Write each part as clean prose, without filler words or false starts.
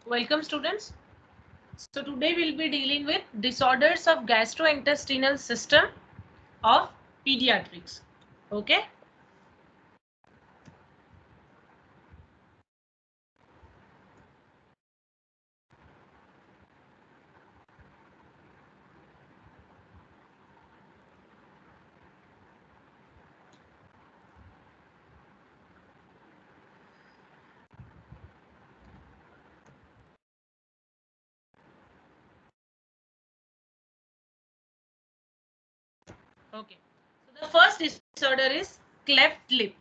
Welcome students. So today we'll be dealing with disorders of gastrointestinal system of pediatrics. Okay. Okay. So the first disorder is cleft lip.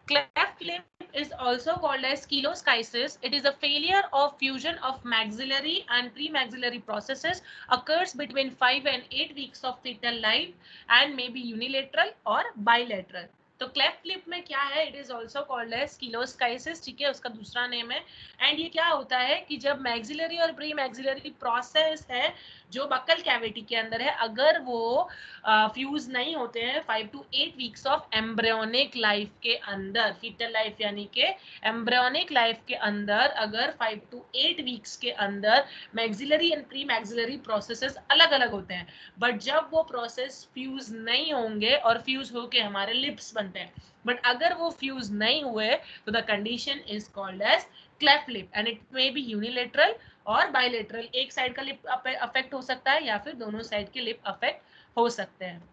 Cleft lip is also called as chyloschisis. It is a failure of fusion of maxillary and premaxillary processes, occurs between 5 and 8 weeks of fetal life and may be unilateral or bilateral. तो cleft lip में क्या है, it is also called as cheiloschisis, ठीक है, उसका दूसरा name है। And ये क्या होता है कि जब मैक्सिलरी और प्री मैक्सिलरी प्रोसेस है जो बक्कल कैविटी के अंदर है, अगर वो फ्यूज नहीं होते हैं 5 to 8 weeks of embryonic life के अंदर, फीटल लाइफ यानी कि एम्ब्रियोनिक लाइफ के अंदर अगर 5 to 8 वीक्स के अंदर maxillary and pre maxillary processes अलग अलग होते हैं, बट जब वो प्रोसेस फ्यूज नहीं होंगे और फ्यूज होके हमारे लिप्स बनते हैं, बट अगर वो फ्यूज नहीं हुए तो the condition is called as cleft lip and it may be unilateral और बाइलेटरल। एक साइड का लिप अफेक्ट हो सकता है या फिर दोनों साइड के लिप अफेक्ट हो सकते हैं।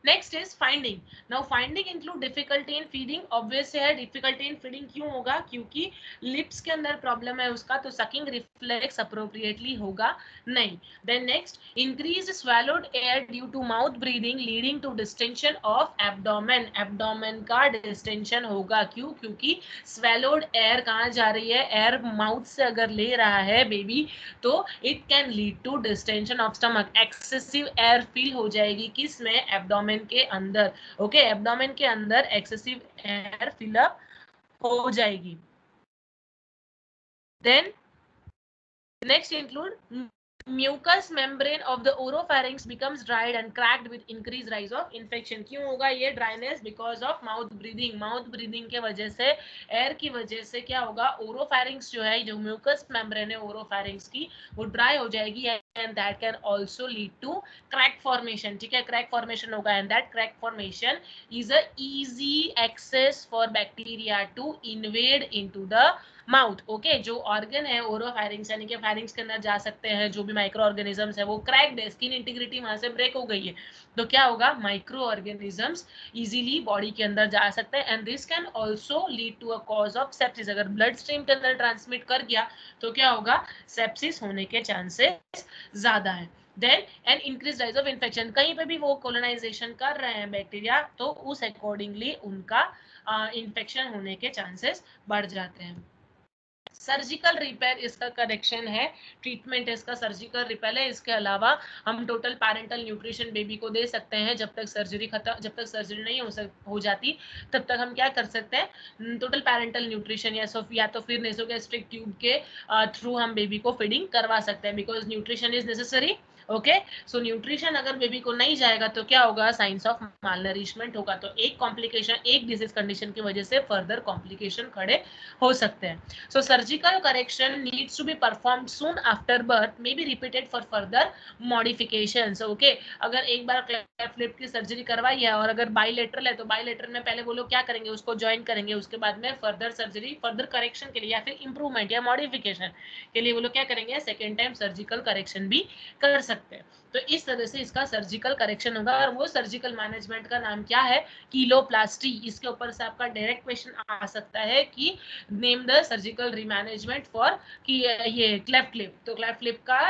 Next is finding. Now finding include difficulty in feeding. Obvious है डिफिकल्टी इन फीडिंग क्यों होगा, क्योंकि लिप्स के अंदर प्रॉब्लम है उसका, तो सकिंग रिफ्लेक्स अप्रोप्रिएटली होगा नहीं। Then next, increase swallowed air due to mouth breathing leading to distension of abdomen. Abdomen का डिस्टेंशन होगा, क्यों, क्योंकि स्वेलोड एयर कहाँ जा रही है, एयर माउथ से अगर ले रहा है बेबी तो it can lead to distension of stomach. Excessive air feel हो जाएगी किसमें, एब्डोमेन के अंदर। ओके, एब्डोमेन के अंदर एक्सेसिव एयर फिलअप हो जाएगी। Then next include mucous membrane of the oropharynx becomes dried and cracked with increased rise of infection। क्यों होगा ये dryness, because of mouth breathing. Mouth breathing के वजह से, एयर की वजह से क्या होगा, ओरोफैरिंक्स जो है, जो म्यूकस मेम्ब्रेन है ओरोफैरिंक्स की, वो ड्राई हो जाएगी and that can also lead to crack formation. ठीक है, क्रैक फॉर्मेशन होगा and that crack formation is a easy access for bacteria to invade into the mouth. Okay, जो ऑर्गन है ओरोफैरिंक्स यानी कि फैरिंक्स के अंदर जा सकते हैं जो भी माइक्रो ऑर्गेनिजम्स है, वो क्रैक्ड है, स्किन इंटीग्रिटी वहां से ब्रेक हो गई है, तो क्या होगा, माइक्रो ऑर्गेनिजम्स इजीली बॉडी के अंदर जा सकते हैं and this can also lead to a cause of sepsis. अगर ब्लड स्ट्रीम के अंदर ट्रांसमिट कर गया तो क्या होगा, सेप्सिस होने के चांसेस ज्यादा है। Then an increase rise of infection. कहीं पे भी वो कोलोनाइजेशन कर रहे हैं बैक्टीरिया, तो उस अकॉर्डिंगली उनका इन्फेक्शन होने के चांसेस बढ़ जाते हैं। सर्जिकल रिपेयर इसका करेक्शन है, ट्रीटमेंट इसका सर्जिकल रिपेयर है। इसके अलावा हम टोटल पैरेंटल न्यूट्रिशन बेबी को दे सकते हैं जब तक सर्जरी खत्म, जब तक सर्जरी नहीं हो जाती तब तक हम क्या कर सकते हैं, टोटल पैरेंटल न्यूट्रिशन या तो फिर नेसोगैस्ट्रिक ट्यूब के थ्रू हम बेबी को फीडिंग करवा सकते हैं, because nutrition is necessary. Okay, so nutrition अगर बेबी को नहीं जाएगा तो क्या होगा, साइंस ऑफ मालनरिशमेंट होगा। तो एक कॉम्प्लिकेशन, एक डिजीज कंडीशन की वजह से फर्दर कॉम्प्लिकेशन खड़े हो सकते हैं। So surgical correction needs to be performed soon after birth, may be repeated for further modifications. Okay, अगर एक बार क्लेफ्ट लिप की सर्जरी करवाई है और अगर बाइलेटरल है तो बाइलेटरल में पहले वो लोग क्या करेंगे, उसको ज्वाइन करेंगे, उसके बाद में फर्दर सर्जरी, फर्दर करेक्शन के लिए या फिर इंप्रूवमेंट या मॉडिफिकेशन के लिए वो लोग क्या करेंगे, सेकेंड टाइम सर्जिकल करेक्शन भी कर सकते हैं। तो इस तरह से इसका सर्जिकल करेक्शन होगा और वो सर्जिकल मैनेजमेंट का नाम क्या है, कीलोप्लास्टी। इसके ऊपर से आपका डायरेक्ट क्वेश्चन आ सकता है कि नेम द सर्जिकल रिमैनेजमेंट फॉर कि ये क्लेफ्ट लिप। तो क्लेफ्ट लिप का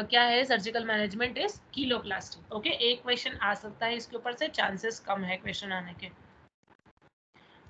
क्या है, सर्जिकल मैनेजमेंट इज कीलोप्लास्टी। ओके, एक क्वेश्चन आ सकता है इसके ऊपर से, चांसेस कम है क्वेश्चन आने के।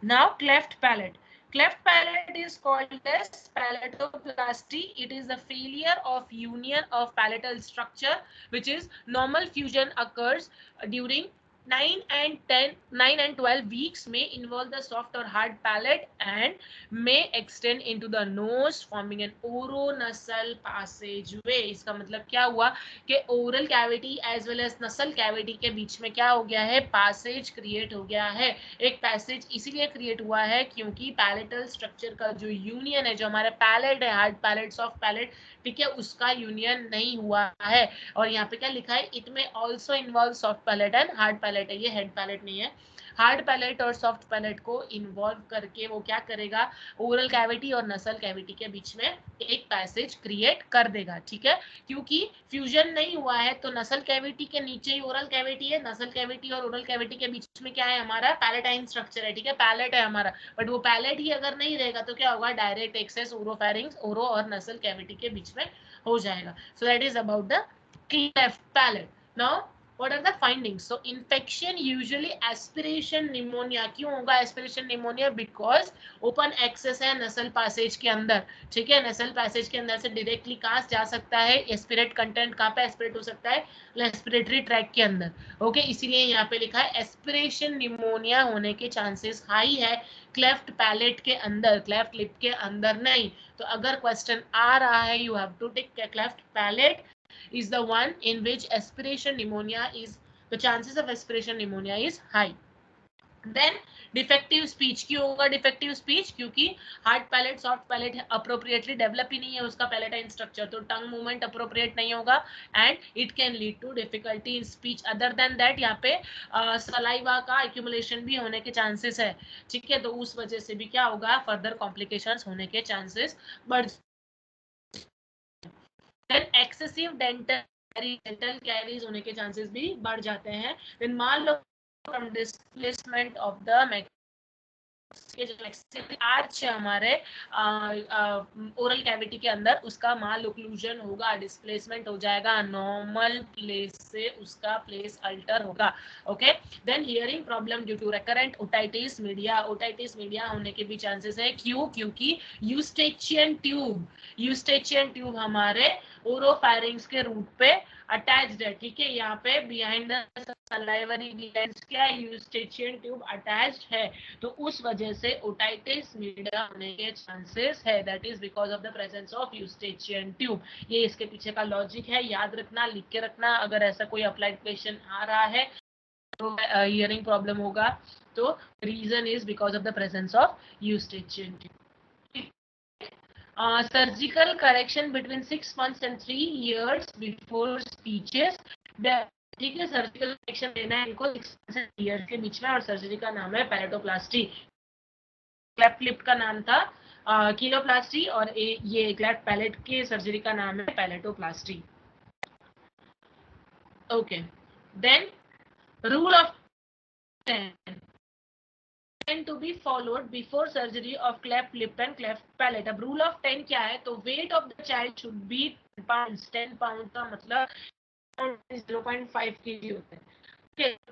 Now cleft palate. Cleft palate is called as palatoplasty. It is the failure of union of palatal structure, which is normal fusion occurs during 9 and 12 weeks may involve the soft or hard palate and may extend into the nose forming an oronasal passageway. इसका मतलब क्या हुआ कि oral cavity as well as nasal cavity के बीच में क्या हो गया है, पैसेज क्रिएट हो गया है। एक पैसेज इसीलिए क्रिएट हुआ है क्योंकि पैलेटल स्ट्रक्चर का जो यूनियन है, जो हमारा पैलेट है, हार्ड पैलेट, सॉफ्ट पैलेट, ठीक है, उसका यूनियन नहीं हुआ है। और यहाँ पे क्या लिखा है, इट में also involve soft palate and hard palate है, ये हेड पैलेट नहीं है। हार्ड पैलेट और सॉफ्ट पैलेट को इन्वॉल्व करके वो क्या करेगा, ओरल कैविटी और नसल कैविटी के बीच में एक पैसेज क्रिएट कर देगा, ठीक है। क्योंकि फ्यूजन नहीं हुआ है तो नसल कैविटी के नीचे ही ओरल कैविटी है, नसल कैविटी और ओरल कैविटी के बीच में क्या है, हमारा पैलेटाइन स्ट्रक्चर है, ठीक है, पैलेट है हमारा। बट वो पैलेट ही अगर नहीं रहेगा तो क्या होगा, डायरेक्ट एक्सेस ओरोफैरिंक्स, ओरो और नसल कैविटी के बीच में हो जाएगा। सो that is about the cleft palate. Now what are the findings? So infection usually aspiration pneumonia. क्यों होगा aspiration pneumonia? Because open access है nasal passage के अंदर, ठीक है, nasal passage के अंदर से directly कहाँ जा सकता है, aspirate content कहाँ पे aspirate हो सकता है, respiratory tract के अंदर, ओके, इसीलिए यहाँ पे लिखा है aspiration pneumonia होने के chances high है cleft palate के अंदर, cleft lip के अंदर नहीं। तो अगर क्वेश्चन आ रहा है, you have to take cleft palate is the one in which aspiration pneumonia is, the chances of aspiration pneumonia is high. Then defective speech, क्यों होगा डिफेक्टिव स्पीच, क्योंकि hard palate soft palate appropriately develop ही नहीं है उसका palatine structure, तो टंग movement appropriate नहीं होगा and it can lead to difficulty in speech. Other than that यहाँ पे सलाइवा का एक्यूमुलेशन भी होने के चांसेस है, ठीक है, तो उस वजह से भी क्या होगा, फर्दर कॉम्प्लिकेशंस होने के चांसेस बढ़। एक्सेसिव डेंटल कैरीज होने के चांसेस भी बढ़ जाते हैं। देन मान लो from displacement of the arch हमारे ओरल कैविटी के अंदर, उसका माल ओक्लूजन होगा, डिस्प्लेसमेंट हो जाएगा, नॉर्मल प्लेस से उसका प्लेस अल्टर होगा, okay. Then hearing problem due to recurrent otitis media, otitis media होने के भी चांसेस है, क्यों, क्योंकि यूस्टेचियन ट्यूब हमारे ओरोफैरिंग्स के रूट पे अटैच्ड है, ठीक है, यहाँ पे बिहाइंड द सलाइवरी ग्लैंड्स क्या यूस्टेचियन ट्यूब अटैच्ड है, तो उस वजह से ओटाइटिस मीडिया होने के चांसेस है, that is because of the presence of Eustachian tube. ये इसके पीछे का लॉजिक है, याद रखना, लिख के रखना, अगर ऐसा कोई अप्लाइड क्वेश्चन आ रहा है तो हियरिंग प्रॉब्लम होगा, तो reason is because of the presence of Eustachian tube. Surgical correction between 6 months and 3 years before speeches, ठीक है, सर्जिकल करेक्शन देना है इनको 6 से 3 इयर्स के बीच में, और सर्जरी का नाम है पैलेटोप्लास्टी। क्लेफ्ट लिप का नाम था कीलोप्लास्टी, और ये क्लेफ्ट पैलेट के सर्जरी का नाम है palatoplasty, okay. Then rule of 10 to be followed before surgery of cleft lip and cleft palate। अब रूल ऑफ 10 क्या है, तो weight of the child should be 10 pound, 10 pound का मतलब 0.5 kg होता है,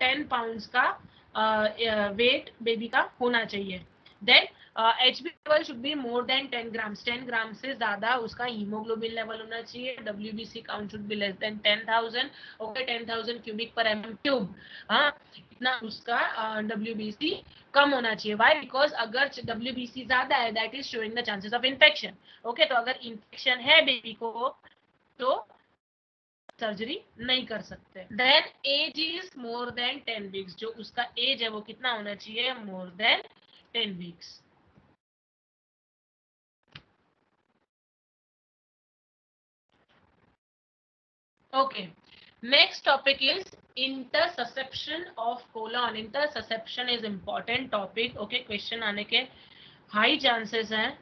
10 पाउंड का वेट बेबी का होना चाहिए। Then HB level should be more than 10 grams, 10 gram से ज्यादा उसका हीमोग्लोबिन लेवल होना चाहिए। WBC count should be less than 10,000, okay, 10,000 cubic per mm cube, हाँ, इतना उसका WBC कम होना चाहिए। वाई, बिकॉज अगर WBC ज्यादा है that is showing the chances of infection, okay, तो अगर इन्फेक्शन है बेबी को तो सर्जरी नहीं कर सकते। Then age is more than 10 weeks, जो उसका एज है वो कितना होना चाहिए, more than 10 weeks, okay. Next topic is intussusception of colon. Intussusception is important topic, okay, question आने के हाई चांसेस हैं।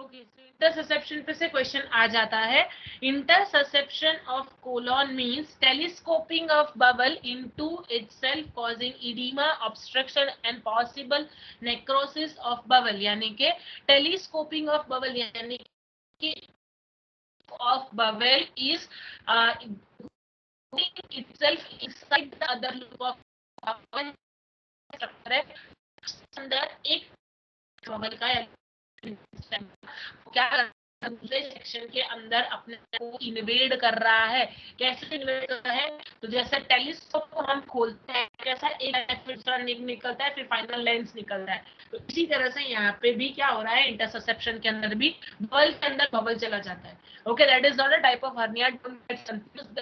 ओके, इंटरसेप्शन पे से क्वेश्चन आ जाता है. Interception of colon means telescoping of bowel into itself causing oedema, obstruction and possible necrosis of bowel. यानी कि टेलीस्कोपिंग ऑफ बबल यानी कि of bubble is itself inside the other loop of bubble structure है. अंदर एक bubble का क्या दूसरे सेक्शन के अंदर अपने को इन्वेड कर रहा है. कैसे इन्वेड कर रहा है? तो जैसे टेलीस्कोप को हम खोलते हैं, कैसा एक फिर दूसरा निकलता है, फिर फाइनल लेंस निकलता है. तो इसी तरह से यहाँ पे भी क्या हो रहा है, इंटरसेप्शन के अंदर भी बबल के अंदर बबल चला जाता है. Okay, that is not a type of hernia. Don't get confused.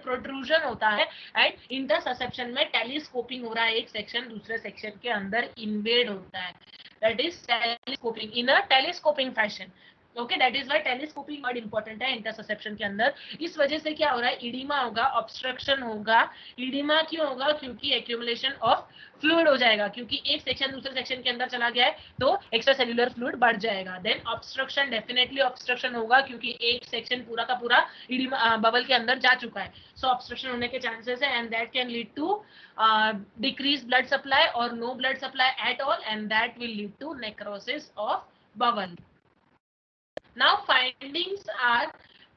Protrusion होता है एंड इंटरसेप्शन में टेलीस्कोपिंग हो रहा है, एक सेक्शन दूसरे सेक्शन के अंदर इन्वेड होता है. That is telescoping in a telescoping fashion. Okay, that is why telescoping word important है इंटरसेप्शन के अंदर. इस वजह से क्या हो रहा है, इडिमा होगा, ऑब्स्ट्रक्शन होगा. इडिमा क्यों होगा? क्योंकि एक्यूमुलेशन ऑफ फ्लूइड हो जाएगा, क्योंकि एक सेक्शन दूसरे सेक्शन के अंदर चला गया है तो एक्स्ट्रा सेल्यूलर फ्लूइड बढ़ जाएगा. देन ऑब्स्ट्रक्शन, डेफिनेटली ऑब्स्ट्रक्शन होगा क्योंकि एक सेक्शन पूरा का पूरा इडिमा बबल के अंदर जा चुका है. सो ऑब्स्ट्रक्शन होने के चांसेस है and that can lead to decrease blood supply or no blood supply at all, and that will lead to necrosis of bowel. Now findings are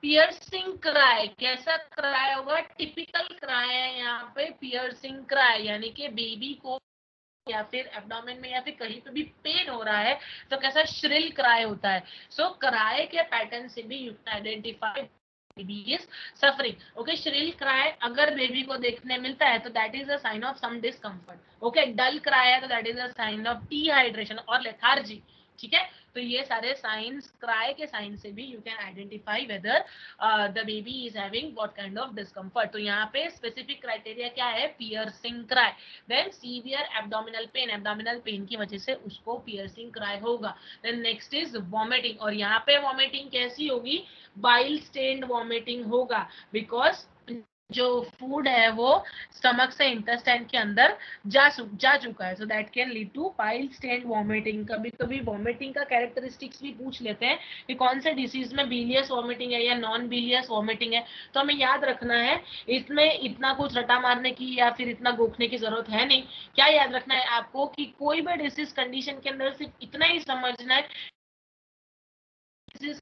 piercing cry. कैसा cry होगा? टिपिकल क्राई है यहाँ पे piercing cry, यानी कि baby को या फिर एब्डोमेन में या फिर कहीं पे भी पेन हो रहा है तो कैसा श्रिल क्राई होता है. सो क्राई के पैटर्न से भी you can identify baby is suffering. Okay, shrill cry अगर बेबी को देखने मिलता है तो that is a sign of some discomfort. Okay, dull cry है तो that is a sign of dehydration और lethargy. ठीक है, तो ये सारे साइंस, क्राई के साइन से भी you can identify whether the baby is having what kind of discomfort. तो यहाँ पे स्पेसिफिक क्राइटेरिया क्या है? Piercing cry. Then severe abdominal pain, abdominal pain की वजह से उसको पियर्सिंग क्राई होगा. देन नेक्स्ट इज वॉमिटिंग, और यहाँ पे वॉमिटिंग कैसी होगी? बाइल स्टेन्ड वॉमिटिंग होगा, बिकॉज जो फूड है वो स्टमक से इंटेस्टाइन के अंदर जा चुका है. So that can lead to bile stained vomiting. कभी कभी वॉमिटिंग का कैरेक्टरिस्टिक्स भी पूछ लेते हैं कि कौन से डिसीज में बिलियस वॉमिटिंग है या नॉन बिलियस वॉमिटिंग है. तो हमें याद रखना है, इसमें इतना कुछ रटा मारने की या फिर इतना गोखने की जरूरत है नहीं. क्या याद रखना है आपको कि कोई भी डिसीज कंडीशन के अंदर सिर्फ इतना ही समझना है, डिसीज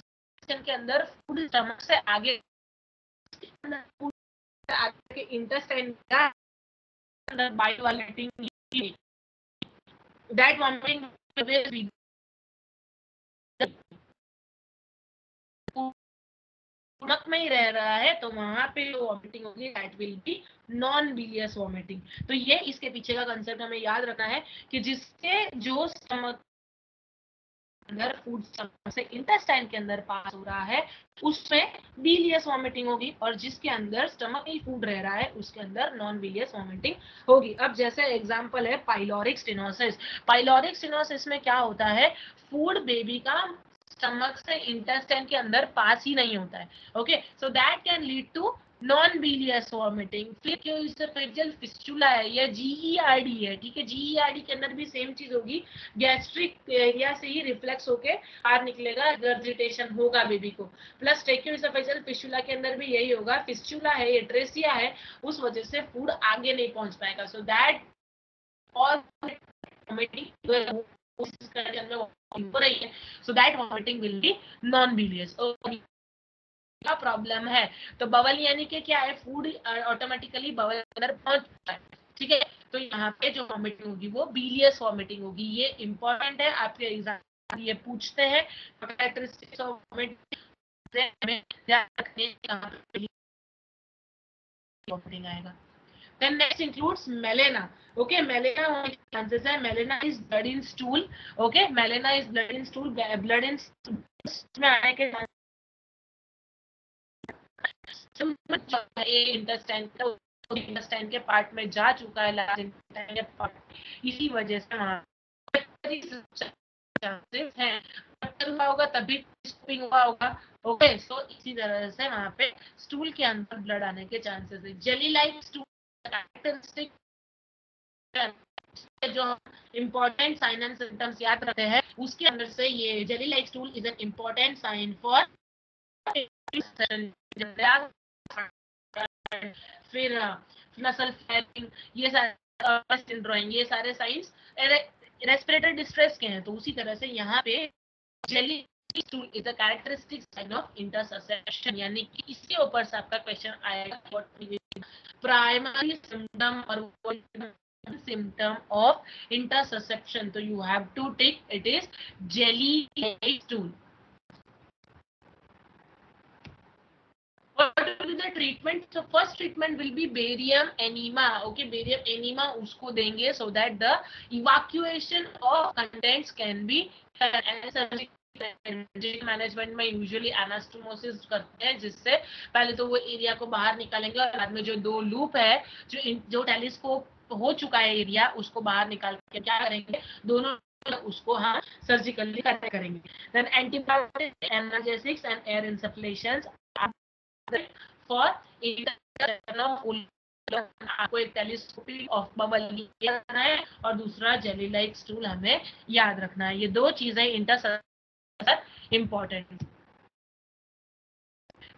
के अंदर फूड स्टमक से आगे के इंटेस्टाइन का अंदर bile vomiting, that vomiting stomach में ही रह रहा है तो वहां पे वॉमिटिंग होगी, that will be non bilious vomiting. तो ये इसके पीछे का कंसेप्ट हमें याद रखना है कि जिसके जो स्टमक अंदर फूड स्टमक से इंटेस्टाइन के अंदर पास हो रहा है उसमें बिलियस वॉमिटिंग होगी, और जिसके अंदर स्टमक ही फूड रह रहा है उसके अंदर नॉन बिलियस वॉमिटिंग होगी. अब जैसे एग्जांपल है पाइलोरिक स्टेनोसिस. पाइलोरिक स्टेनोसिस में क्या होता है? फूड बेबी का स्टमक से इंटेस्टाइन के अंदर पास ही नहीं होता है. Okay, so that can lead to non bilious vomiting. फिर क्यों इसोफेजियल फिस्टुला है या जीईआरडी है. ठीक है, जीईआरडी के अंदर भी सेम चीज होगी, गैस्ट्रिक एरिया से ही रिफ्लेक्स होके बाहर निकलेगा, रिगर्जिटेशन होगा बेबी को. प्लस ट्रेकियोइसोफेजियल फिस्टुला के अंदर भी यही होगा, फिस्टुला है, ये ट्रेसिया है, उस वजह से फूड आगे नहीं पहुंच पाएगा. सो दैट और वॉमिटिंग हो रही है, so that vomiting will be non bilious. का प्रॉब्लम है तो बवल यानी कि क्या है? फूड ऑटोमेटिकली बवल के अंदर पहुंच जाता है. ठीक है, तो यहाँ पे जो वॉमिटिंग होगी वो बिलियस वॉमिटिंग होगी. ये इंपॉर्टेंट है, आपके एग्जाम ये पूछते हैं कैरेक्टरिस्टिक्स ऑफ वॉमिटिंग आएगा. Then next includes melena. Okay, melena होने के chances है. Melena is blood in stool. Okay, melena is blood in stool. Blood in में आने के इंटेस्टाइन के पार्ट में जा चुका है, लार्ज इंटेस्टाइन के पार्ट, इसी वजह से वहां चांसेस हैं हुआ होगा तभी स्टूलिंग हुआ होगा. ओके, सो इसी तरह से वहां पे स्टूल के अंदर ब्लड आने के चांसेस है. जेली लाइक स्टूल कैरेक्टरिस्टिक जो इंपॉर्टेंट साइन एंड सिम्टम्स याद रखते हैं उसके अंदर से ये jelly like stool is an important sign for फिर नसल फेयरिंग, ये सारे सिंड्रोम, ये सारे साइंस रेस्पिरेटरी डिस्ट्रेस के हैं। तो उसी तरह से यहाँ पे jelly stool is a characteristic sign of interception, यानी कि इसके ऊपर से आपका क्वेश्चन आएगा प्राइमरी सिम्टम और symptom of intersusception. So you have to take it is jelly-like stool. What will be the treatment? So first treatment will be barium enema. Okay, barium enema उसको देंगे so that the evacuation of contents can be management में usually anastomosis करते हैं, जिससे पहले तो वो area को बाहर निकालेंगे और बाद में जो दो लूप है, जो टेलीस्कोप हो चुका है एरिया, उसको बाहर निकाल के क्या करेंगे, दोनों उसको हम सर्जिकली करेंगे। Then antibiotic, analgesics and air insufflations for आपको एक टेलीस्कोपिक ऑफ बबल करना है और दूसरा जेली लाइक स्टूल हमें याद रखना है। ये दो चीजें inter important.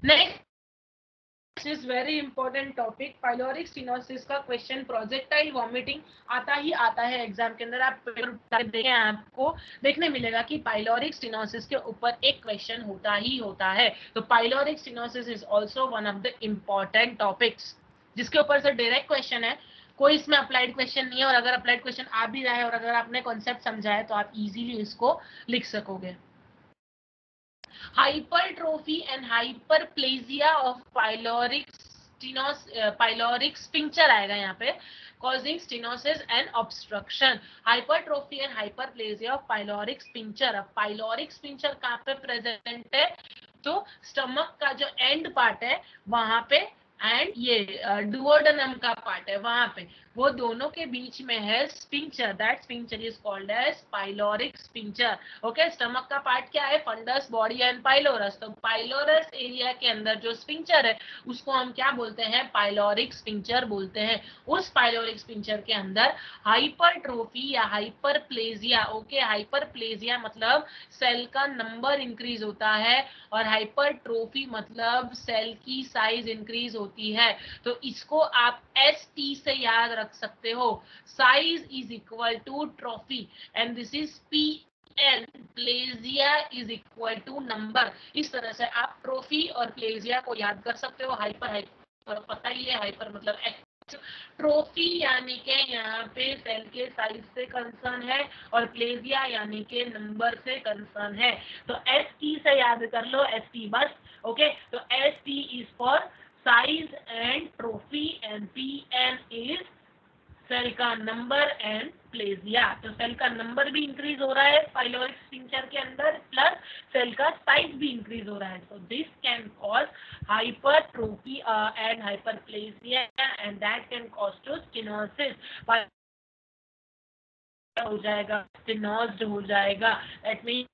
Next is very important topic, pyloric stenosis का क्वेश्चन प्रोजेक्टाइल वॉमिटिंग आता है एग्जाम के अंदर। आप देखें, आपको देखने मिलेगा कि पाइलोरिक स्टेनोसिस के ऊपर एक क्वेश्चन होता ही होता है। तो pyloric stenosis is also one of the important topics जिसके ऊपर से डायरेक्ट क्वेश्चन है, कोई इसमें अप्लाइड क्वेश्चन नहीं है। और अगर अप्लाइड क्वेश्चन आ भी रहा है और अगर आपने कॉन्सेप्ट समझा है तो आप इजीली इसको लिख सकोगे। hypertrophy and hyperplasia of pyloric sphincter आएगा यहाँ पे, causing stenosis and obstruction. Hypertrophy and hyperplasia of pyloric sphincter. अब pyloric sphincter कहाँ पे प्रेजेंट है, तो स्टमक का जो एंड पार्ट है वहां पे, एंड ये डुओडेनम का पार्ट है वहां पे, वो दोनों के बीच में है sphincter. That sphincter is called as pyloric sphincter. Okay, stomach का पार्ट क्या है, फंडस, बॉडी एंड पाइलोरस। तो पाइलोरस एरिया के अंदर जो स्फिंक्टर है उसको हम क्या बोलते हैं, पाइलोरिक स्फिंक्टर बोलते हैं। उस पाइलोरिक स्फिंक्टर के अंदर हाइपरट्रोफी या हाइपरप्लेजिया, ओके, हाइपरप्लेजिया मतलब सेल का नंबर इंक्रीज होता है और हाइपरट्रोफी मतलब सेल की साइज इंक्रीज होती है। तो इसको आप ST से याद रख सकते हो, size is equal to trophy and this is PN, plegia is equal to number. इस तरह से आप ट्रॉफी और प्लेजिया को याद कर सकते हो। हाइपर पता ही है, हाइपर मतलब ट्रॉफी यानी के यहाँ पे सेल के साइज से कंसर्न है और प्लेजिया यानी के नंबर से कंसर्न है। तो ST से याद कर लो, ST बस। ओके, तो ST is for size and trophy and PN is cell का नंबर एंड प्लेजिया। तो सेल का नंबर भी इंक्रीज हो रहा है पाइलोरिक स्फिंक्टर के अंदर, प्लस सेल का साइज भी इंक्रीज हो रहा है। So this can cause hypertrophy and hyperplegia and that can cause to stenosis. हो जाएगा, स्टेनोज्ड हो जाएगा, दैट मींस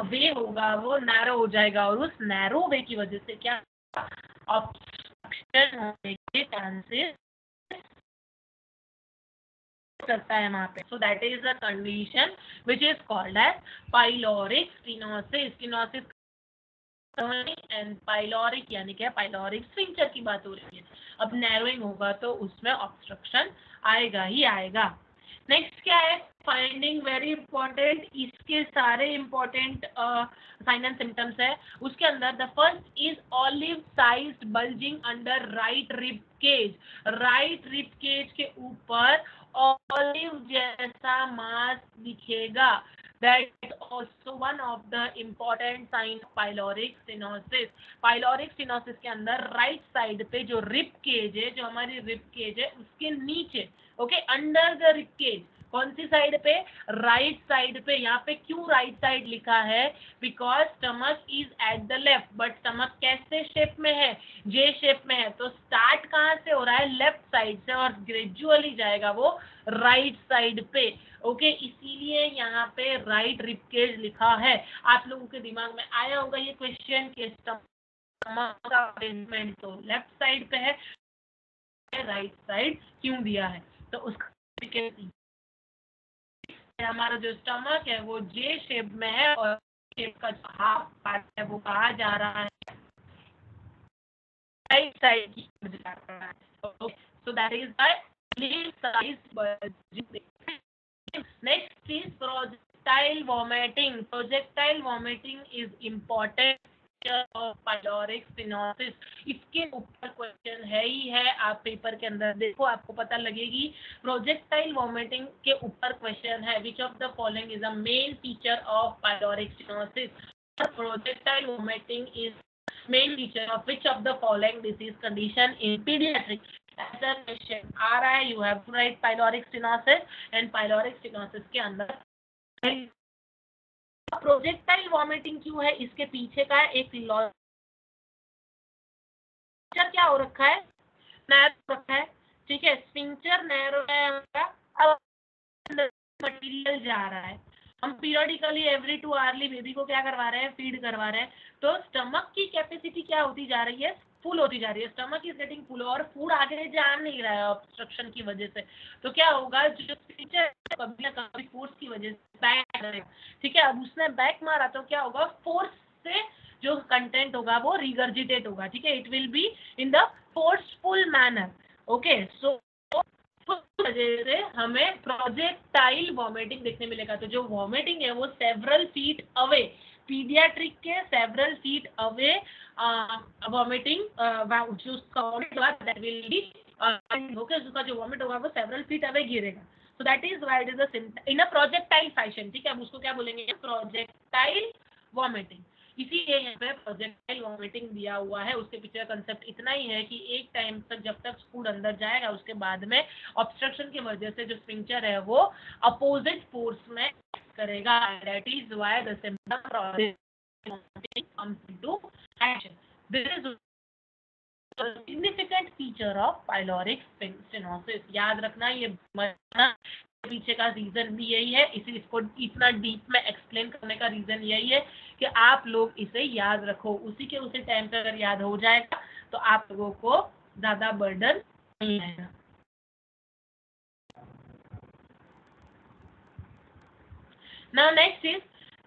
वे होगा वो नैरो हो जाएगा और उस नैरो वे की वजह से क्या ऑब्स्ट्रक्शन होने के चांसेस करता है वहां पे। So that is a condition which is called as pyloric stenosis. Stenosis and pyloric यानी क्या, पाइलोरिक स्फिंक्टर की बात हो रही है। अब नैरोइंग होगा तो उसमें ऑब्स्ट्रक्शन आएगा ही आएगा। नेक्स्ट क्या है, फाइंडिंग वेरी इंपॉर्टेंट, इसके सारे इंपॉर्टेंट साइन एंड सिम्टम्स है। उसके अंदर the first is olive sized bulging under right rib cage. Right rib cage के ऊपर ऑलिव जैसा मास दिखेगा। That is also one of the important sign of pyloric stenosis. Pyloric stenosis के अंदर right side पे जो रिब केज है, जो हमारी रिब केज है उसके नीचे, okay, under the rib cage, कौन सी साइड पे, राइट साइड पे। यहाँ पे क्यों राइट साइड लिखा है, because stomach is at the left, but stomach कैसे शेप में है, जे शेप में है। तो स्टार्ट कहाँ से हो रहा है, लेफ्ट साइड से, और ग्रेजुअली जाएगा वो राइट साइड पे। ओके, इसीलिए यहाँ पे राइट रिब केज लिखा है। आप लोगों के दिमाग में आया होगा ये क्वेश्चन कि स्टमक का अरेंजमेंट तो लेफ्ट साइड पे है, राइट साइड क्यों दिया है, तो उसका हमारा जो स्टमक है वो जे शेप में है और शेप का जो हाफ पार्ट है वो कहा जा रहा है राइट साइड की ओर जा रहा है। So that is by size bulging. Next is projectile vomiting. Projectile vomiting is important of pyloric stenosis. इसके ऊपर क्वेश्चन है ही है, आप पेपर के अंदर देखो आपको पता लगेगी। प्रोजेक्टाइल वॉमिटिंग के ऊपर क्वेश्चन है, which of the following is a main feature of pyloric stenosis. Projectile vomiting is main feature of which of the following disease condition in paediatric. ऐसा क्वेश्चन आ रहा है, you have to write pyloric stenosis and pyloric stenosis के अंदर projectile vomiting क्यों है, इसके पीछे का एक लॉजिक क्या हो रखा है, नैरो रखा है, ठीक है, स्फिंक्टर नैरो है हमारा, अब मटेरियल जा रहा है, हम पीरियडिकली एवरी 2 आवरली बेबी को क्या करवा रहे हैं, फीड करवा रहे हैं, तो स्टमक की कैपेसिटी क्या होती जा रही है, फुल होती जा रही है, स्टमक इज गेटिंग फुल और फूड आगे जा नहीं रहा है ऑब्स्ट्रक्शन की वजह से, तो क्या होगा, जो स्फिंक्टर कभी ना कभी फोर्स की वजह से बैक करेगा, ठीक है, अब उसने बैक मारा तो क्या होगा, फोर्स से जो कंटेंट होगा वो रिगर्जिटेट होगा, ठीक है, it will be in the forceful manner, okay, so वजह से हमें प्रोजेक्टाइल वॉमिटिंग देखने मिलेगा। तो जो वॉमिटिंग है वो सेवरल फीट अवे, पीडियाट्रिक के सेवरल फीट अवे वॉमिटिंग जो उसका वॉमिट होगा दैट विल बी ओके, उसका जो वॉमिट होगा वो सेवरल फीट अवे गिरेगा। सो that is why it is in a projectile fashion, ठीक है, हम उसको क्या बोलेंगे, प्रोजेक्टाइल वॉमिटिंग। इसीलिए यहाँ पे प्रोजेक्टाइल वॉमिटिंग दिया हुआ है। उसके पीछे का कंसेप्ट इतना ही है कि एक टाइम तक जब तक फूड अंदर जाएगा उसके बाद में ऑब्स्ट्रक्शन की वजह से जो स्फिंक्टर है वो अपोजिट फोर्स में करेगा, that is why the symptom projectile vomiting comes into action. This is significant feature of pyloric stenosis. याद रखना, ये पीछे का रीजन भी यही है, इसे इसको इतना डीप में एक्सप्लेन करने का रीजन यही है कि आप लोग इसे याद रखो, उसी के उसी टाइम पे अगर याद हो जाएगा तो आप लोगों को ज्यादा बर्डन नहीं आएगा। Now next is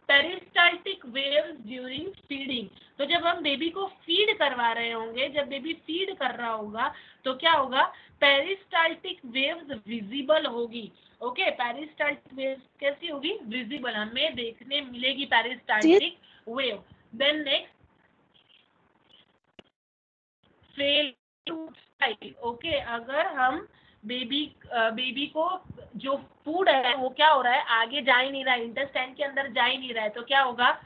peristaltic waves during feeding. तो जब हम बेबी को फीड करवा रहे होंगे, जब बेबी फीड कर रहा होगा तो क्या होगा, पेरिस्टाल्टिक वेव्स विजिबल होगी, ओके, पेरिस्टाल्टिक वेव्स कैसी होगी, विजिबल, हमें देखने मिलेगी peristaltic wave. Then next fail to cycle, okay, अगर हम बेबी को जो फूड है वो क्या हो रहा है, आगे जा ही नहीं रहा है, इंटेस्टाइन के अंदर जा ही नहीं रहा है, तो क्या होगा,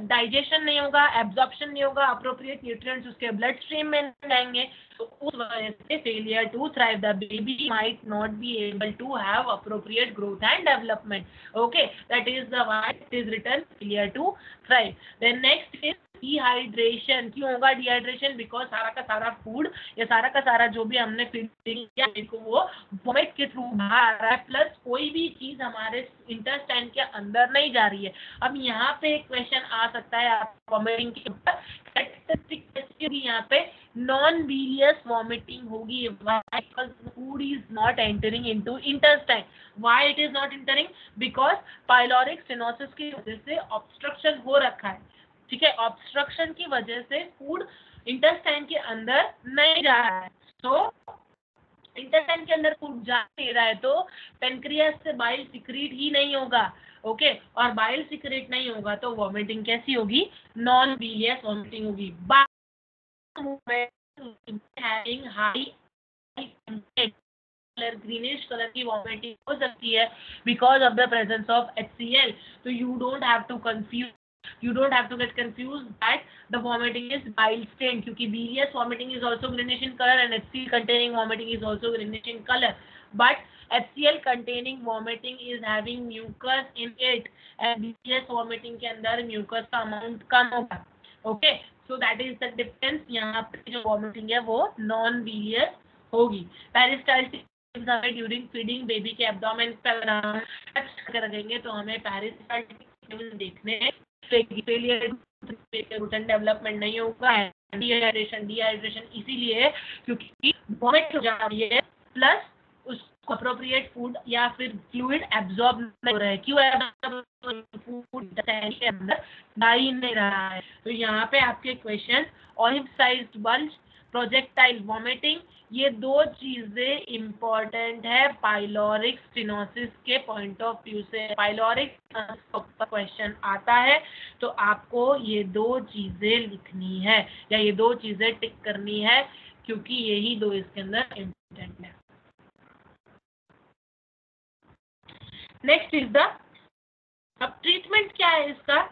डाइजेशन नहीं होगा, एब्जॉर्प्शन नहीं होगा, अप्रोप्रिएट न्यूट्रिएंट्स उसके ब्लड स्ट्रीम में नहीं जाएंगे, तो उस वजह से failure to thrive, the baby might not be able to have appropriate growth and development, okay, that is the why it is written failure to thrive. Then next is dehydration. क्यों होगा dehydration, because सारा का सारा food या सारा का सारा जो भी हमने फीडिंग किया को वो वोमिट के थ्रू बाहर आ रहा है, प्लस कोई भी चीज हमारे इंटेस्टाइन के अंदर नहीं जा रही है। अब यहाँ पे एक क्वेश्चन आ सकता है आप वोमिटिंग के ऊपर, यहाँ पे नॉन बिलियस वॉमिटिंग होगी, food is not entering into intestine. Why it is not entering, because pyloric stenosis की वजह से ऑब्स्ट्रक्शन हो रखा है, ठीक है, ऑब्स्ट्रक्शन की वजह से फूड इंटेस्टाइन के अंदर नहीं जा रहा है, तो इंटेस्टाइन के अंदर फूड जा नहीं रहा है तो पेनक्रियास से बाइल सिक्रीट ही नहीं होगा, ओके, और बाइल सिक्रीट नहीं होगा तो वॉमिटिंग कैसी होगी, नॉन बिलियस वॉमिटिंग होगी। Having high colour, greenish colour की वॉमिटिंग हो सकती है because of the presence of HCl, तो you don't have to confuse, you don't have to get confused that the vomiting is bile stain, क्योंकि bilious vomiting is also greenish in color and HCl containing vomiting is also greenish in color, but HCl containing vomiting is having mucus in it and bilious vomiting के अंदर mucus का amount कम होगा, okay, so that is the difference। यहाँ पे जो vomiting है वो non bilious होगी। पेरिस्टाल्टिक ड्यूरिंग फीडिंग बेबी के एब्डोमेन पर रखेंगे तो हमें पेरिस्टाल्टिक देखने ग्लूटन डेवलपमेंट नहीं होगा, डिहाइड्रेशन इसीलिए क्योंकि वॉमिट हो जा रही है, प्लस उस अप्रोप्रिएट फूड या फिर फ्लूइड एब्जॉर्ब नहीं हो रहा है। क्यों फूड के अंदर जा ही नहीं रहा है। तो यहाँ पे आपके question olive sized bulge, projectile vomiting, ये दो चीजें इंपॉर्टेंट है पाइलोरिक स्टेनोसिस के पॉइंट ऑफ व्यू से। पाइलोरिक क्वेश्चन आता है तो आपको ये दो चीजें लिखनी है या ये दो चीजें टिक करनी है, क्योंकि यही दो इसके अंदर इम्पोर्टेंट है। नेक्स्ट इज द, अब ट्रीटमेंट क्या है इसका,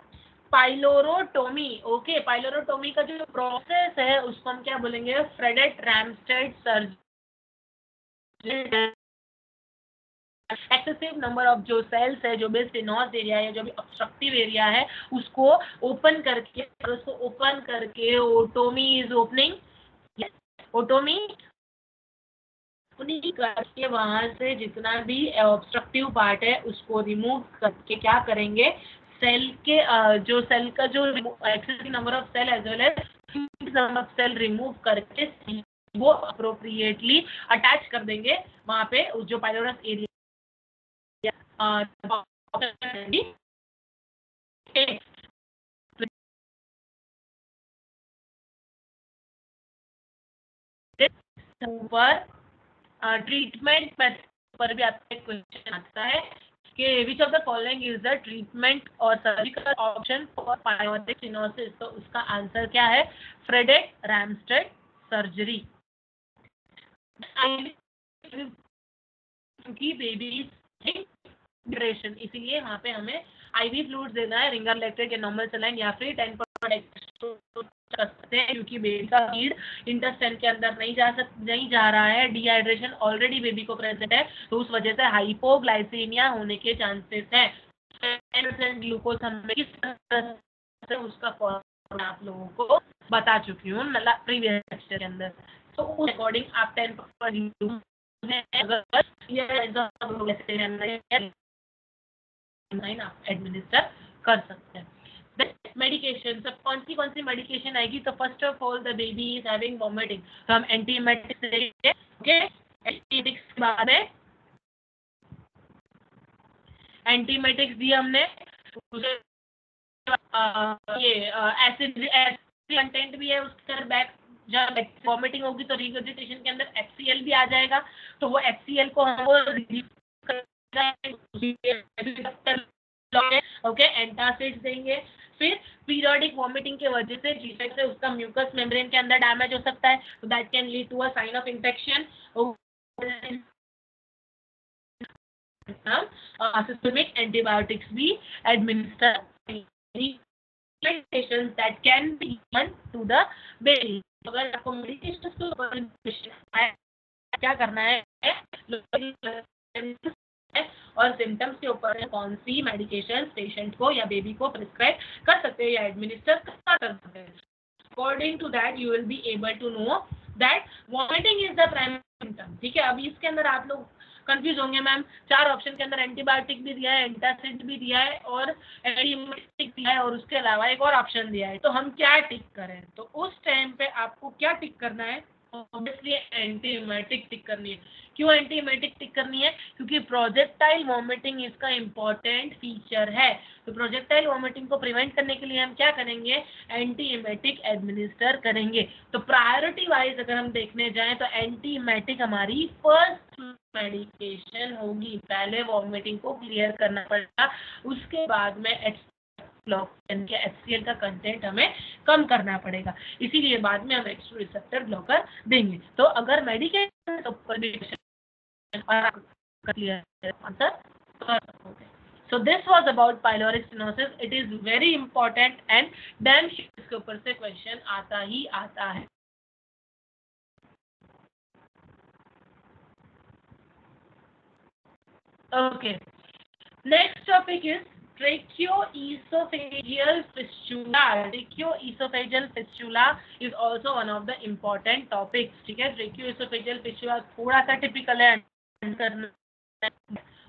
पाइलोरोटोमी। ओके, पाइलोरोटोमी का जो प्रोसेस है उसको हम क्या बोलेंगे, Fredet Ramstedt surgery. Excessive number of जो सेल्स है, जो भी स्टेनोस एरिया है, जो भी ऑब्स्ट्रक्टिव एरिया है, उसको ओपन करके ओटोमी इज ओपनिंग, ओटोमी करके वहां से जितना भी ऑब्स्ट्रक्टिव पार्ट है उसको रिमूव करके क्या करेंगे, सेल के जो सेल का जो excessive number of cell as well as number of cell remove करके वो अप्रोप्रिएटली अटैच कर देंगे वहां पे जो पाइलोरस एरिया पर ट्रीटमेंट पर भी आपका क्वेश्चन आता है कि which of the following is the treatment और surgical option for pyloric stenosis. तो उसका आंसर क्या है, फ्रेडेट रैमस्टेड सर्जरी। क्योंकि बेबी ड्यूरेशन, इसीलिए वहाँ पे हमें आईवी फ्लूइड देना है, रिंगर लैक्टेट या नॉर्मल सलाइन या फिर 10% कर सकते हैं, क्योंकि बेबी का फीड इंटेस्टाइन के अंदर नहीं जा रहा है, डिहाइड्रेशन ऑलरेडी बेबी को प्रेजेंट है, तो उस वजह से हाइपोग्लाइसीमिया होने के चांसेस हैं। 10% ग्लूकोज हमें किस तरह से उसका फॉर्मूला आप लोगों को बता चुकी हूँ प्रीवियस लेक्चर के अंदर। तो उस अकॉर्डिंग आप 10% एडमिनिस्टर कर सकते हैं। मेडिकेशन, सब कौन सी मेडिकेशन आएगी, तो first of all the baby is having vomiting, तो हम एंटीमेटिक्स देंगे। ओके, एंटीमेटिक्स के बाद में एंटीमेटिक्स दिया हमने, ये एसिड कंटेंट भी है उसके अंदर, बैक जब वॉमिटिंग होगी तो रिगर्जिटेशन के अंदर HCl भी आ जाएगा, तो वो HCl को हम ओके एंटासिड्स देंगे। फिर पीरियोडिक वॉमिटिंग के वजह से डिफेक्ट से उसका म्यूकस मेम्ब्रेन के अंदर डैमेज हो सकता है, तो that can lead to a sign of infection. Systemic antibiotics भी administer medications that can be given to the baby। अगर आपको मेडिकेशन क्या करना है और सिम्टम्स के ऊपर कौन सी मेडिकेशन पेशेंट को या बेबी को प्रिस्क्राइब कर सकते हैं या एडमिनिस्टर कर सकते हैं। According to that you will be able to know that vomiting is the primary symptom. ठीक है, अभी इसके अंदर आप लोग कंफ्यूज होंगे, मैम 4 ऑप्शन के अंदर एंटीबायोटिक भी दिया है, एंटासिड भी दिया है और एंटीबायोटिक दिया है और उसके अलावा एक और ऑप्शन दिया है, तो हम क्या टिक करें। तो उस टाइम पे आपको क्या टिक करना है, ऑब्वियसली एंटीबायोटिक टिक करनी है। क्यों एंटीबायोटिक टिक करनी है, क्योंकि प्रोजेक्टाइल वॉमिटिंग इसका इंपॉर्टेंट फीचर है। तो प्रोजेक्टाइल वॉमिटिंग को प्रिवेंट करने के लिए हम क्या करेंगे, एंटीएमेटिक एडमिनिस्टर करेंगे। तो प्रायोरिटी वाइज अगर हम देखने जाएं तो एंटीएमेटिक हमारी फर्स्ट मेडिकेशन होगी। पहले वॉमिटिंग को क्लियर करना पड़ेगा, उसके बाद में HCl का कंटेंट हमें कम करना पड़ेगा, इसीलिए बाद में हम एक्स्ट्रा रिसेप्टर ब्लॉकर देंगे। तो अगर medication So this was about pyloric stenosis. It is very important and damn sure इसके ऊपर से क्वेश्चन आता ही आता है। Okay, next topic is tracheoesophageal fistula. Tracheoesophageal fistula is also one of the important topics. ठीक है, tracheoesophageal fistula थोड़ा सा टिपिकल है,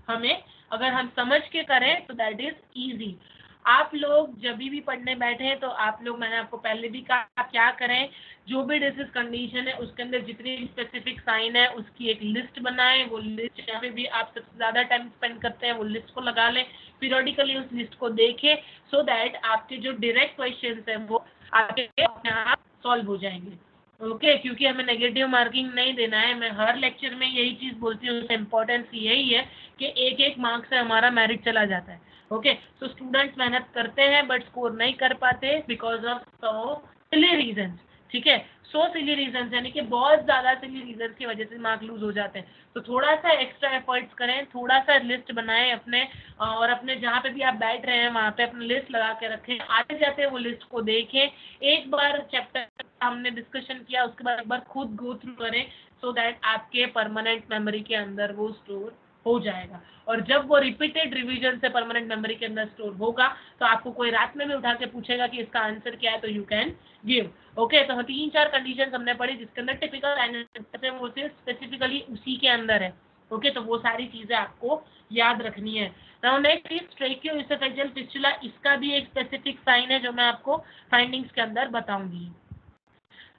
हमें अगर हम समझ के करें तो दैट इज इजी। आप लोग जब भी पढ़ने बैठे हैं तो आप लोग, मैंने आपको पहले भी कहा क्या करें, जो भी डिसीज कंडीशन है उसके अंदर जितनी भी स्पेसिफिक साइन है उसकी एक लिस्ट बनाएं। वो लिस्ट जहाँ पे भी आप सबसे ज्यादा टाइम स्पेंड करते हैं वो लिस्ट को लगा लें, पीरियोडिकली उस लिस्ट को देखें, सो दैट आपके जो डायरेक्ट क्वेश्चंस हैं वो आपके अपने आप सॉल्व हो जाएंगे। ओके क्योंकि हमें नेगेटिव मार्किंग नहीं देना है। मैं हर लेक्चर में यही चीज बोलती हूँ, इम्पोर्टेंस यही है कि एक एक मार्क्स से हमारा मेरिट चला जाता है। ओके सो स्टूडेंट्स मेहनत करते हैं बट स्कोर नहीं कर पाते because of so silly reasons. ठीक है, सो सिली रीजंस यानी कि बहुत ज्यादा सिली रीजंस की वजह से मार्क लूज हो जाते हैं। तो थोड़ा सा एक्स्ट्रा एफर्ट्स करें, थोड़ा सा लिस्ट बनाएं अपने, और अपने जहाँ पे भी आप बैठ रहे हैं वहाँ पे अपनी लिस्ट लगा के रखें, आते जाते वो लिस्ट को देखें, एक बार चैप्टर हमने डिस्कशन किया उसके बाद एक बार खुद गो थ्रू करें, सो दैट आपके परमानेंट मेमोरी के अंदर वो स्टोर हो जाएगा। और जब वो रिपीटेड रिवीजन से परमानेंट मेमोरी के अंदर स्टोर होगा तो आपको कोई रात में भी उठा के पूछेगा कि इसका आंसर क्या है तो यू कैन गिव। ओके तो 3-4 कंडीशन हमने पढ़ी जिसके अंदर टिपिकल वो सिर्फ स्पेसिफिकली उसी के अंदर है। ओके तो वो सारी चीजें आपको याद रखनी है। नाउ नेक्स्ट इज ट्रेकियोइसोफेजियल फिस्टुला, इसका भी एक स्पेसिफिक साइन है जो मैं आपको फाइंडिंग्स के अंदर बताऊंगी।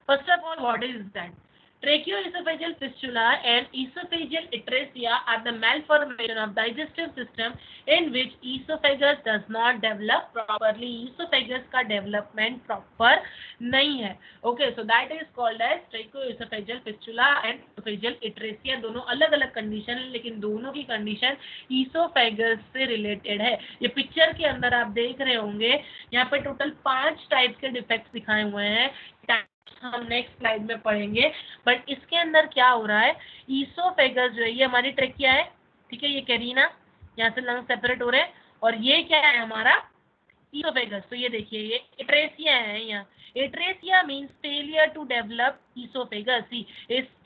First of all, what is that? Tracheoesophageal fistula and esophageal atresia are the malformation of digestive system in which esophagus does not develop properly. Esophagus का development proper नहीं है. Okay, so that is called as tracheoesophageal fistula and esophageal atresia. दोनों अलग अलग condition है लेकिन दोनों की कंडीशन esophagus से रिलेटेड है। ये पिक्चर के अंदर आप देख रहे होंगे, यहाँ पे टोटल 5 टाइप के डिफेक्ट्स दिखाए हुए हैं, हम नेक्स्ट स्लाइड में पढ़ेंगे। बट इसके अंदर क्या हो रहा है, ईसोफेगस जो है ये हमारी ट्रेकिया है, ठीक है, ये कैरिना, यहाँ से लंग सेपरेट हो रहे हैं, और ये क्या है हमारा ईसोफेगस। तो ये देखिए ये एट्रेसिया है, यहाँ atresia means failure to develop esophagus. See,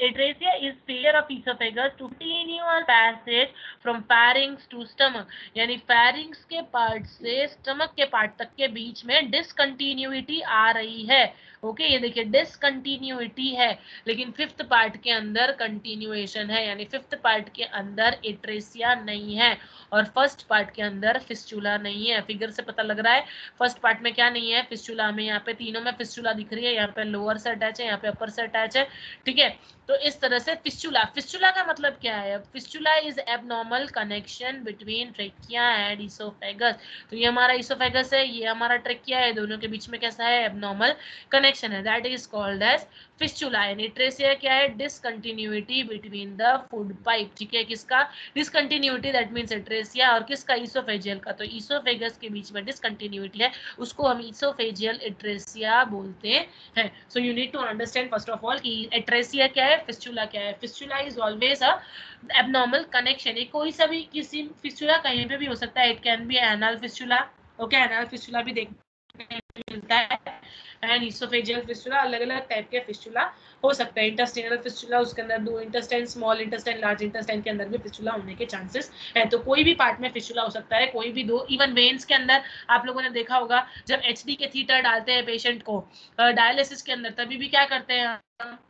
atresia is failure of esophagus to continuous passage from pharynx to stomach. यानी pharynx के पार्ट से स्टमक के पार्ट तक के बीच में डिसकंटिन्यूटी आ रही है। ओके ये देखिए डिसकंटिन्यूटी है, लेकिन फिफ्थ पार्ट के अंदर कंटिन्यूएशन है, यानी फिफ्थ पार्ट के अंदर एट्रेसिया नहीं है और फर्स्ट पार्ट के अंदर फिस्टुला नहीं है। फिगर से पता लग रहा है फर्स्ट पार्ट में क्या नहीं है, फिस्टुला में। यहाँ पे तीनों में फिस्टुला दिख रही है, यहाँ पे लोअर से अटैच है, यहाँ पे अपर से अटैच है, ठीक है। तो इस तरह से फिस्टुला, फिस्टुला का मतलब क्या है, fistula is abnormal connection between trachea and oesophagus. तो ये हमारा इसोफेगस है, ये हमारा ट्रेकिया है, दोनों के बीच में कैसा है, एबनॉर्मल कनेक्शन है, that is called as fistula. यानी ट्रेसिया क्या है, discontinuity between the food pipe, ठीक है, किसका डिसकंटिन्यूटी, दैट मींस एट्रेसिया, और किसका इसोफेजियल का, तो इसोफेगस के बीच में डिसकंटिन्यूटी है, उसको हम इसोफेजियल एट्रेसिया बोलते हैं। So you need to understand first of all कि एट्रेसिया क्या है, फिस्टुला क्या है। Fistula is always a abnormal connection, ये कोई सा भी किसी फिस्टुला कहीं पे भी हो सकता है, it can be anal fistula, okay anal fistula भी देखने मिलता है, एंड इसोफेजियल फिस्टुला, अलग अलग टाइप के फिस्टुला हो सकता है। इंटेस्टाइनल फिस्टुला, उसके अंदर 2 intestine, small intestine, large intestine के अंदर भी फिस्टुला होने के चांसेस है। तो कोई भी पार्ट में फिस्टुला हो सकता है, कोई भी 2, इवन वेन्स के अंदर आप लोगों ने देखा होगा जब एचडी के थीटर डालते हैं पेशेंट को डायलिसिस के अंदर, तभी भी क्या करते हैं,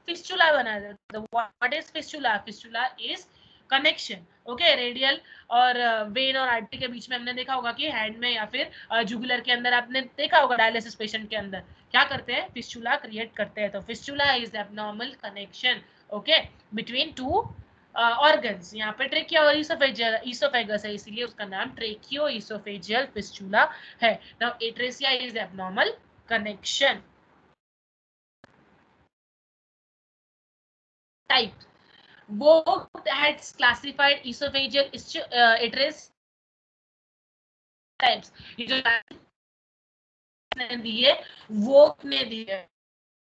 फिस्टुला बना देते हैं। What is fistula, fistula is connection, okay, radial और वेन और आर्टरी के बीच में। हमने देखा होगा कि हैंड में या फिर जुगुलर के अंदर आपने देखा होगा डायलिसिस पेशेंट के अंदर क्या करते हैं, फिस्टुला क्रिएट करते हैं। तो fistula is abnormal connection, okay, between 2 organs. यहाँ पे ट्रेकिया और इसोफेगस है, इसीलिए उसका नाम ट्रेकियो इसोफेजियल फिस्टुला है। Now atresia is abnormal connection. Type, Vogt had classified esophageal atresia types. ये जो ने दिए, वोग ने दिए।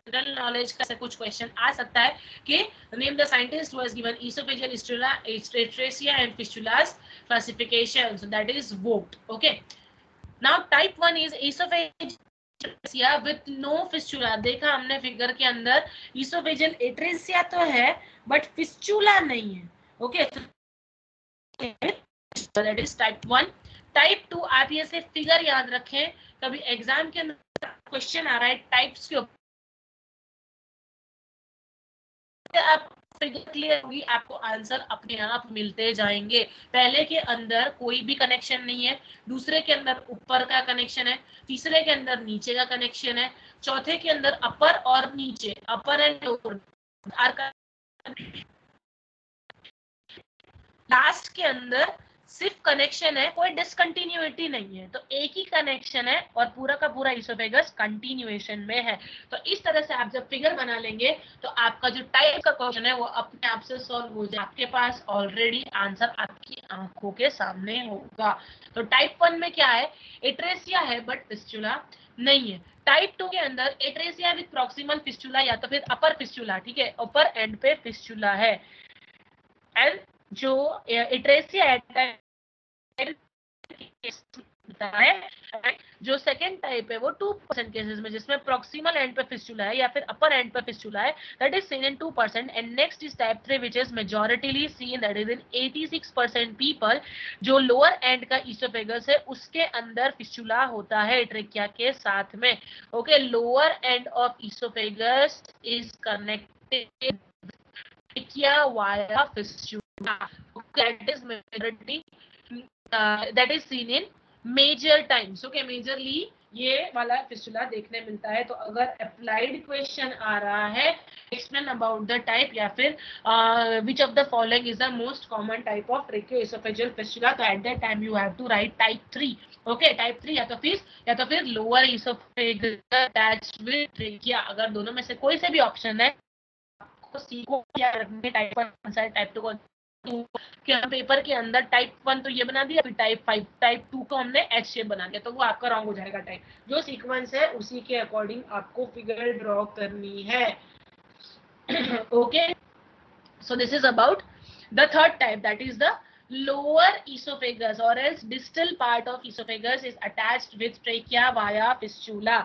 जनरल नॉलेज का से कुछ क्वेश्चन आ सकता है कि name the scientist who has given esophageal atresia and fistulas classification, so that is Vogt. Okay, now type 1 is esophageal atresia with no fistula. देखा हमने फिगर के अंदर esophageal atresia तो है बट फिस्टुला नहीं है, okay, that is type 1। Type 2 आप ये से फिगर याद रखें, कभी एग्जाम के अंदर क्वेश्चन आ रहा है टाइप्स के ऊपर, आप फिगर क्लियर होगी, आपको आंसर अपने आप मिलते जाएंगे। पहले के अंदर कोई भी कनेक्शन नहीं है, दूसरे के अंदर ऊपर का कनेक्शन है, तीसरे के अंदर नीचे का कनेक्शन है, चौथे के अंदर अपर और नीचे, अपर एंड लोअर, लास्ट के अंदर सिर्फ कनेक्शन है, कोई डिसकंटिन्यूटी नहीं है। तो एक ही कनेक्शन है और पूरा का पूरा इसोफेगस कंटिन्यूएशन में है। तो इस तरह से आप जब फिगर बना लेंगे तो आपका जो टाइप का क्वेश्चन है वो अपने आप से सॉल्व हो जाए, आपके पास ऑलरेडी आंसर आपकी आंखों के सामने होगा। तो टाइप 1 में क्या है, एट्रेसिया है बट फिस्टुला नहीं है। टाइप 2 के अंदर एट्रेसिया विद प्रॉक्सिमल फिस्टुला या तो फिर अपर फिस्टुला, ठीक है, अपर एंड पे फिस्टुला है। एंड जो एट्रेसिया है जो सेकेंड टाइप है वो 2% केसेस में, जिसमें प्रॉक्सिमल एंड पे फिस्टुला है या फिर अपर एंड पे फिस्टुला है, that is seen in 2%। And next is type 3 which is majoritily seen, that is in 86% people. जो लोअर एंड का इसोफेगस है उसके अंदर फिस्टुला होता है ट्रेकिया के साथ में। Okay, lower end of oesophagus is connected trachea via fistula, that is majority, that is seen in major times. Okay, majorly ये वाला फिस्टुला देखने मिलता है। तो अगर अप्लाइड क्वेश्चन आ रहा है, एक्सप्लेन अबाउट द टाइप या फिर which of the following is the most common type of tracheoesophageal fistula, तो at that time you have to write type 3। Okay, type 3 या तो फिर lower oesophagus attached with trachea. अगर दोनों में से कोई से भी ऑप्शन है, आपको सीखो क्या रखने, टाइप 1 से टाइप 2 को कि हम पेपर के अंदर टाइप 1 तो ये बना दिया, फिर टाइप 5 टाइप 2 को हमने एच शेप बना दिया, तो वो आपका रॉन्ग हो जाएगा। टाइप जो सीक्वेंस है उसी के अकॉर्डिंग आपको फिगर ड्रॉ करनी है। Okay, so this is about the third type, that is the lower esophagus or else distal part of esophagus is attached with trachea via fistula।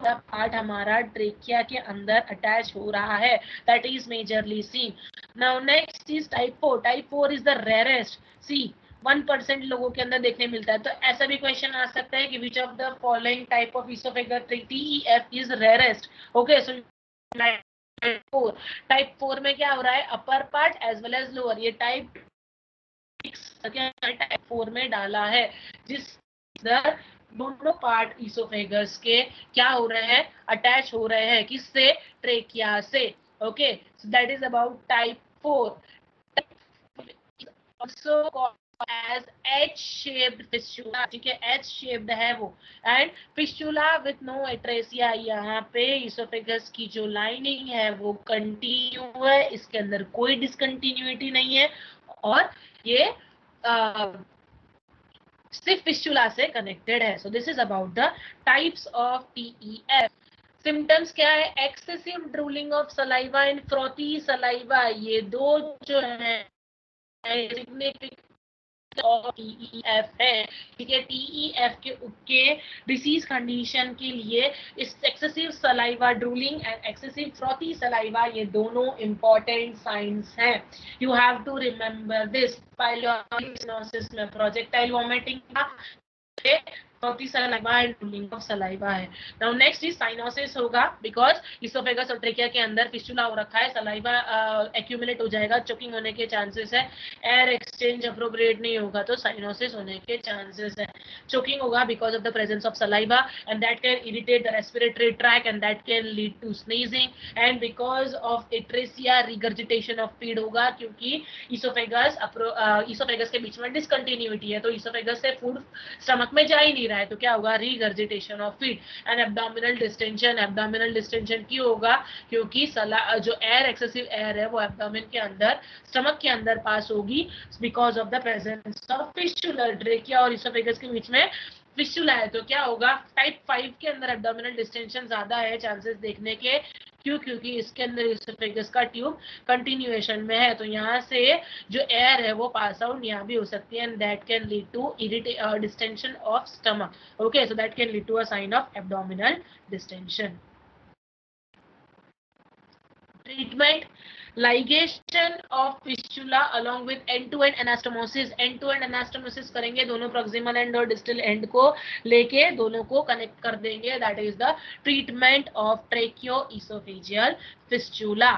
Part हमारा trachea के अंदर attach हो रहा है, that is majorly seen. Now next is type 4। Type 4 is the rarest, see 1% लोगों के अंदर देखने मिलता है। तो ऐसा भी क्वेश्चन आ सकता है कि which of the following type of oesophagus TEF is rarest. Okay, so type 4 में क्या हो रहा है, upper part as well as lower, ये टाइप 4 में डाला है, जिस दोनों पार्ट इसोफेगस के क्या हो रहे हैं, अटैच हो रहे हैं, किससे, ट्रेकिया से। Okay, so that is about type 4। also called as H-shaped fistula, ठीक है, H-shaped है वो। And fistula with no atresia, यहाँ पे इसोफेगस की जो लाइनिंग है वो कंटिन्यू है, इसके अंदर कोई डिसकंटिन्यूटी नहीं है और ये सिर्फ फिस्टुला से कनेक्टेड है। So this is about the types of TEF। Symptoms क्या है, excessive drooling of saliva and frothy saliva, ये दो जो है TEF है, ठीक है। TEF के डिसीज कंडीशन के लिए इस excessive saliva drooling and excessive frothy saliva, ये दोनों इंपॉर्टेंट साइंस हैं। You have to remember this. पाइलोसिस में projectile vomiting frothy saliva and drooling of saliva है। नाउ नेक्स्ट इज साइनोसिस होगा, बिकॉज इसोफेगस और ट्रेकिया के अंदर फिस्टुला हो रखा है, सलाइवा एक्यूमुलेट हो जाएगा, चोकिंग होने के चांसेस है, एयर एक्सचेंज अप्रोप्रिएट नहीं होगा तो साइनोसिस होने के चांसेस है। चोकिंग होगा because of the presence of saliva and that can irritate the respiratory tract and that can lead to sneezing. And because of atresia regurgitation of feed होगा, क्योंकि oesophagus के बीच में डिसकंटिन्यूटी है, तो इसोफेगस से फूड स्टमक में जा ही नहीं रहा है, तो क्या होगा, regurgitation of feed. And abdominal distension, abdominal distension क्यों होगा, क्योंकि जो एयर एक्सेसिव एयर है वो एब्डोमिन के अंदर, स्टमक के अंदर पास होगी, because of the presence of fistula. Trachea और इसोफेगस के बीच में फिस्टुला है, तो क्या होगा, टाइप 5 के अंदर एब्डोमिनल डिस्टेंशन ज्यादा है चांसेस देखने के, क्यों, क्योंकि इसके अंदर इसोफेगस का ट्यूब कंटिन्यूएशन में है, तो यहाँ से जो एयर है वो पास आउट यहाँ भी हो सकती है, and that can lead to distension of stomach. Okay, so that can lead to a sign of abdominal distension. Treatment, ligation of fistula along with end-to-end anastomosis। end-to-end anastomosis करेंगे, दोनों proximal end और distal end को लेके दोनों को connect कर देंगे, that is the treatment of tracheoesophageal fistula।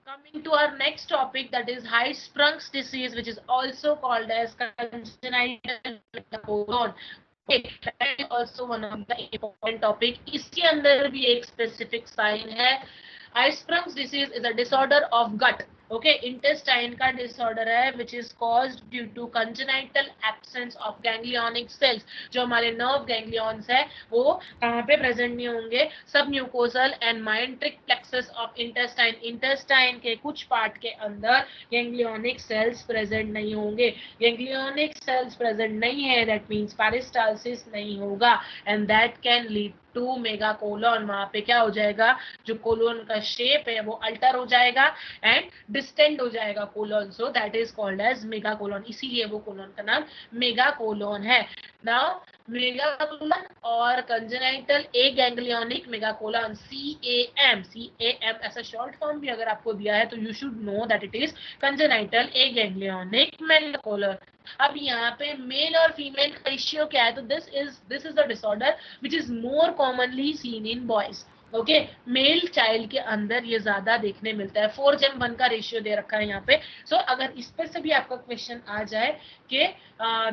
Coming to our next topic, that is Hirschsprung's disease, which is also called as congenital megacolon. Okay, that is also one of the important topic. इसके अंदर भी एक specific sign है. Hirschsprung's disease is a disorder of gut. Okay, intestine का disorder है which is caused due to congenital absence of ganglionic cells. जो हमारे nerve ganglions है वो कहाँ पे प्रेजेंट नहीं होंगे? सब mucosal and myenteric plexus of intestine. Intestine के कुछ पार्ट के अंदर गैंग्लियोनिक सेल्स प्रेजेंट नहीं होंगे. गैंग्लियोनिक सेल्स प्रेजेंट नहीं है, दैट मीन्स पेरिस्टाल्सिस नहीं होगा and that can lead to mega colon. वहां पे क्या हो जाएगा? जो कोलोन का शेप है वो अल्टर हो जाएगा एंड डिस्टेंड हो जाएगा colon. So that is called as mega colon. इसीलिए वो कोलोन का नाम मेगा कोलोन है. नाउ मेगा कोलोन और congenital aganglionic mega colon, CAM ऐसा शॉर्ट फॉर्म भी अगर आपको दिया है तो you should know that it is congenital aganglionic mega colon. अब यहाँ पे मेल और फीमेल का रेशियो क्या है? तो this is the disorder which is more commonly seen in boys. Okay, male child के अंदर ये ज्यादा देखने मिलता है. 4:1 का रेशियो दे रखा है यहाँ पे. सो अगर इस पे से भी आपका क्वेश्चन आ जाए कि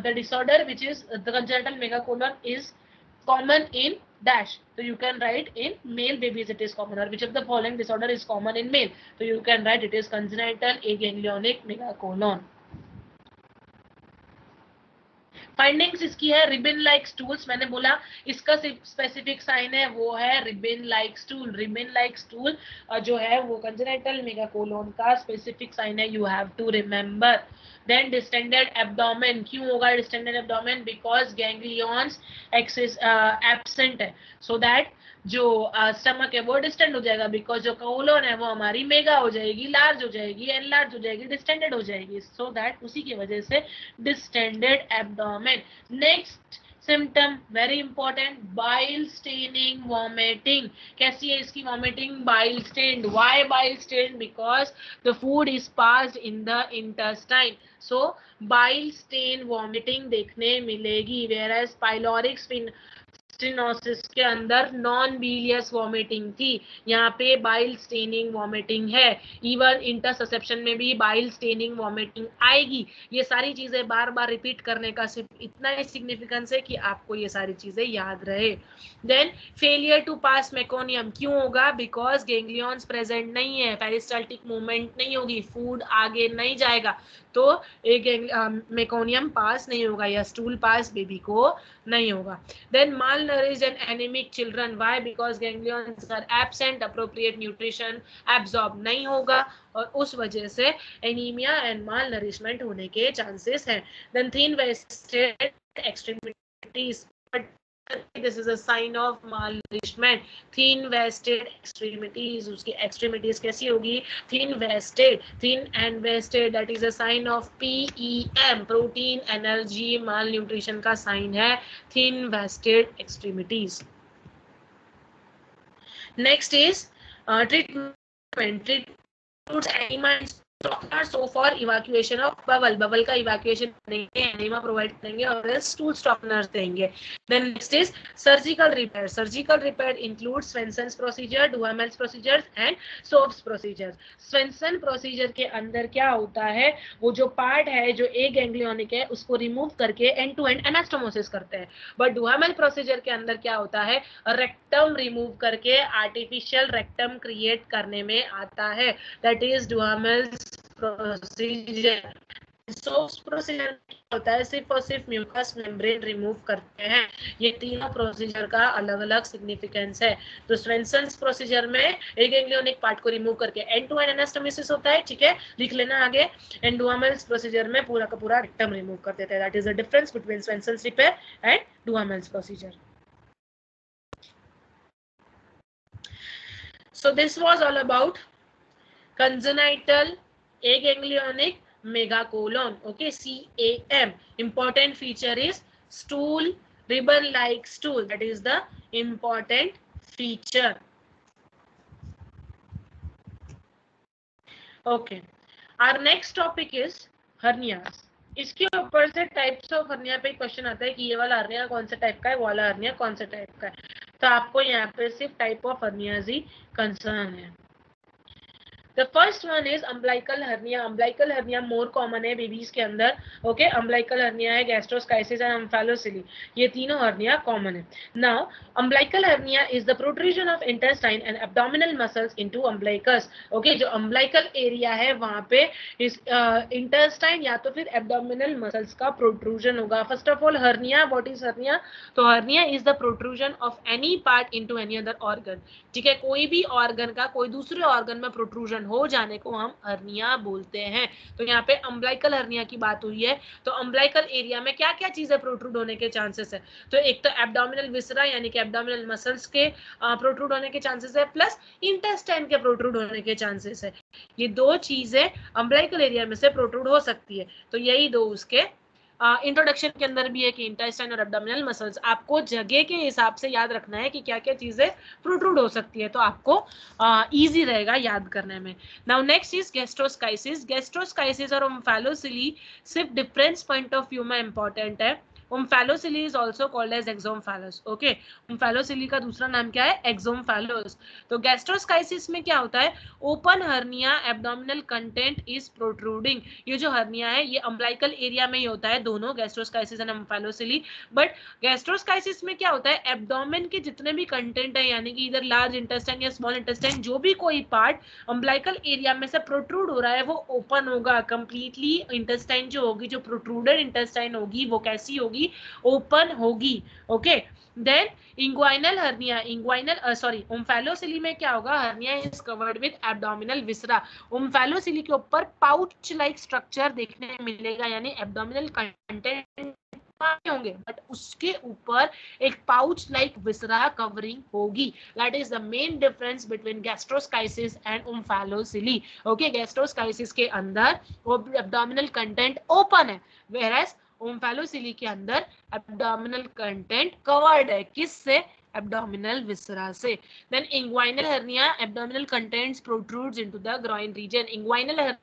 the disorder which is the congenital megacolon is common in dash, so you can write in male babies it is common, or which of the following disorder is common in male, so you can write it is congenital aganglionic megacolon. Findings इसकी है ribbon like stools. मैंने बोला इसका specific sign है वो है ribbon like stool. Ribbon like stool जो है वो कंजेनिटल मेगाकोलोन का स्पेसिफिक साइन है, you have to remember. Then distended abdomen. क्यों होगा distended abdomen? Because ganglions axis absent है, सो दैट जो स्टमक है वो डिस्टेंड हो जाएगा. बिकॉज जो कोलोन है वो हमारी मेगा हो जाएगी, लार्ज हो जाएगी, एनलार्ज हो जाएगी, डिस्टेंडेड हो जाएगी. सो दैट उसी की वजह से distended abdomen. Next symptom very important, bile staining vomiting. कैसी है इसकी vomiting? Bile stained. Why bile stained? Because the food is passed in the intestine. So bile stain vomiting देखने मिलेगी. वेयर एज पाइलोरिक स्टेनोसिस के अंदर non bilious vomiting थी, यहाँ पे बाइल स्टेनिंग वॉमिटिंग है. इवन इंटरसेप्शन में भी बाइल स्टेनिंग वॉमिटिंग आएगी. ये सारी चीजें बार बार रिपीट करने का सिर्फ इतना ही सिग्निफिकेंस है कि आपको ये सारी चीजें याद रहे. Then failure to pass meconium. क्यों होगा? बिकॉज गैंग्लियंस प्रेजेंट नहीं है, पेरिस्टाल्टिक मूवमेंट नहीं होगी, फूड आगे नहीं जाएगा, तो एक मेकोनियम पास नहीं होगा या स्टूल पास बेबी को नहीं होगा. Then malnourished and anemic children. Why? Because ganglions are absent, appropriate nutrition absorb नहीं होगा और उस वजह से एनीमिया एंड malnourishment होने के चांसेस हैं. Then thin waisted extremities. This is a sign of malnourishment. Thin waisted extremities. उसकी extremities कैसी होगी? Thin waisted. Thin and waisted, that is a sign of PEM, protein energy malnutrition का sign है thin waisted extremities. Next is treatment. Treatment enema and softener, so for evacuation of bowel. Bowel का evacuation करेंगे, enema provide करेंगे और stool softeners देंगे. Then next is surgical repair. Surgical repair includes Swenson's procedure, Duhamel's procedures and Soap's procedures. Swenson procedure के अंदर क्या होता है? वो जो पार्ट है जो ए गैंग्लियोनिक है उसको रिमूव करके एंड टू एंड एनास्टोमोसिस करते हैं. बट डुहामेल प्रोसीजर के अंदर क्या होता है? रेक्टम रिमूव करके आर्टिफिशियल रेक्टम क्रिएट करने में आता है. That is Duhamel's procedure. सोप्स प्रोसीजर होता है सिर्फ और सिर्फ म्यूकस मेम्ब्रेन रिमूव करते हैं. ये तीनों प्रोसीजर का अलग अलग सिग्निफिकेंस है. तो स्वेंसन्स प्रोसीजर में एक गैंग्लियोनिक पार्ट को रिमूव करके एंड टू एंड एनास्टोमोसिस होता है, ठीक है, लिख लेना आगे. एंड डुहामेल्स प्रोसीजर में पूरा का पूरा रेक्टम रिमूव कर देते हैं. That is the difference between Swenson's repair and Duhamel's procedure. So this was all about congenital aganglionic megacolon. Okay, CAM. Important feature is stool, ribbon-like stool. That is the important feature. Okay. Our next topic is hernias. इसके ऊपर से types of hernia पे question आता है कि ये वाला hernia कौन सा टाइप का है, वाला हर्निया कौन सा टाइप का है. तो आपको यहाँ पे सिर्फ type of hernias he concern है. The first one is umbilical hernia. Umbilical hernia more common है बेबीज के अंदर. Okay, umbilical hernia है, gastroschisis and omphalocele. ये तीनों hernia common है. Now, umbilical hernia is the protrusion of intestine and abdominal muscles into umbilicus. Okay, जो umbilical area है वहाँ पे इस intestine या तो फिर abdominal muscles का protrusion होगा. First of all, hernia. What is hernia? तो hernia is the protrusion of any part into any other organ. ठीक है, कोई भी ऑर्गन का कोई दूसरे ऑर्गन में प्रोट्रूजन हो जाने को हम हर्निया बोलते हैं. तो यहाँ पे अम्बलाइकल हर्निया की बात हुई है. तो अम्बलाइकल एरिया में क्या क्या चीजें प्रोट्रूड होने के चांसेस है? तो एक तो एब्डोमिनल विसरा यानी कि एब्डोमिनल मसल्स के प्रोट्रूड होने के चांसेस है, प्लस इंटेस्टाइन के प्रोट्रूड होने के चांसेस है. ये दो चीजें अम्बलाइकल एरिया में से प्रोट्रूड हो सकती है. तो यही दो उसके इंट्रोडक्शन के अंदर भी है कि इंटेस्टाइन और एब्डोमिनल मसल्स. आपको जगह के हिसाब से याद रखना है कि क्या क्या चीजें प्रोट्रूड हो सकती है, तो आपको इजी रहेगा याद करने में. Now next is gastroschisis. Gastroschisis और ओम्फैलोसिली सिर्फ डिफरेंस पॉइंट ऑफ व्यू में इंपॉर्टेंट है. Omphalocele is also called as exomphalos. Okay, omphalocele का दूसरा नाम क्या है? एक्सोम्फैलस. तो गैस्ट्रोस्काइसिस में क्या होता है? Open hernia, abdominal content is protruding. ये जो हर्निया है ये अम्बलाइकल एरिया में ही होता है, दोनों गैस्ट्रोस्काइसिस एंड ओम्फैलोसिली. बट गैस्ट्रोस्काइसिस में क्या होता है? एब्डोमेन के जितने भी कंटेंट है यानी कि इधर लार्ज इंटेस्टाइन या स्मॉल इंटेस्टाइन, जो भी कोई पार्ट अम्बलाइकल एरिया में से प्रोट्रूड हो रहा है वो ओपन होगा कंप्लीटली. इंटेस्टाइन जो होगी, जो प्रोट्रूडेड इंटेस्टाइन होगी, वो कैसी होगी? ओपन होगी. Okay, then inguinal hernia. Omphalocele में क्या होगा? Hernia is covered with abdominal viscera. Omphalocele के ऊपर पाउच लाइक स्ट्रक्चर देखने मिलेगा, यानी एब्डोमिनल कंटेंट होंगे बट उसके ऊपर एक पाउच लाइक विसरा कवरिंग होगी. That is the main difference between gastroschisis and omphalocele. Okay, gastroschisis के अंदर एब्डोमिनल कंटेंट ओपन है, whereas ओम्फैलोसिली के अंदर एब्डोमिनल कंटेंट कवर्ड है. किससे? एब्डोमिनल विसरा से. Then inguinal hernia, abdominal contents protrudes into the groin region. Inguinal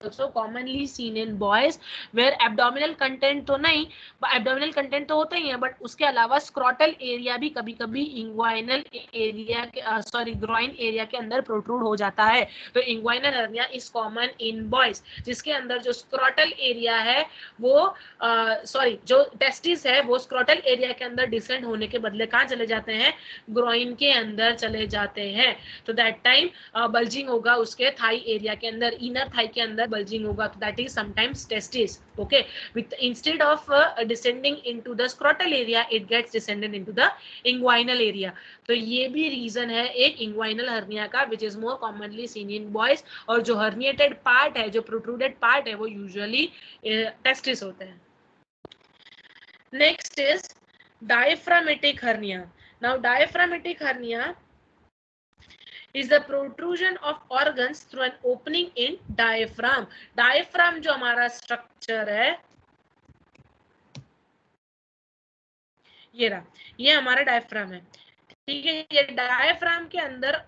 also commonly seen in boys where abdominal content तो नहीं, abdominal content तो होता ही है बट उसके अलावा स्क्रॉटल एरिया भी कभी कभी इंग्वाइनल एरिया के ग्रॉइन एरिया के अंदर प्रोट्रूड हो जाता है. तो inguinal hernia is common in boys, जिसके अंदर जो स्क्रॉटल एरिया है वो जो टेस्टिस है वो स्क्रॉटल एरिया के अंदर डिसेंड होने के बदले कहाँ चले जाते हैं? ग्रॉइन के अंदर चले जाते हैं. तो दैट टाइम बल्जिंग होगा उसके थाई एरिया के अंदर, इनर थाई के अंदर bulging होगा. तो that is sometimes testis. Okay, with instead of descending into the scrotal area it gets descended into the inguinal area. तो ये भी रीजन है एक inguinal hernia का, which is more commonly seen in boys. और जो herniated part है, जो protruded part है, वो usually testis होते हैं. Next is diaphragmatic hernia. Now diaphragmatic hernia is the protrusion of organs through an opening in diaphragm. Diaphragm जो हमारा स्ट्रक्चर है ये रहा, ये हमारा डायफ्राम है. ठीक है, ये डायफ्राम के अंदर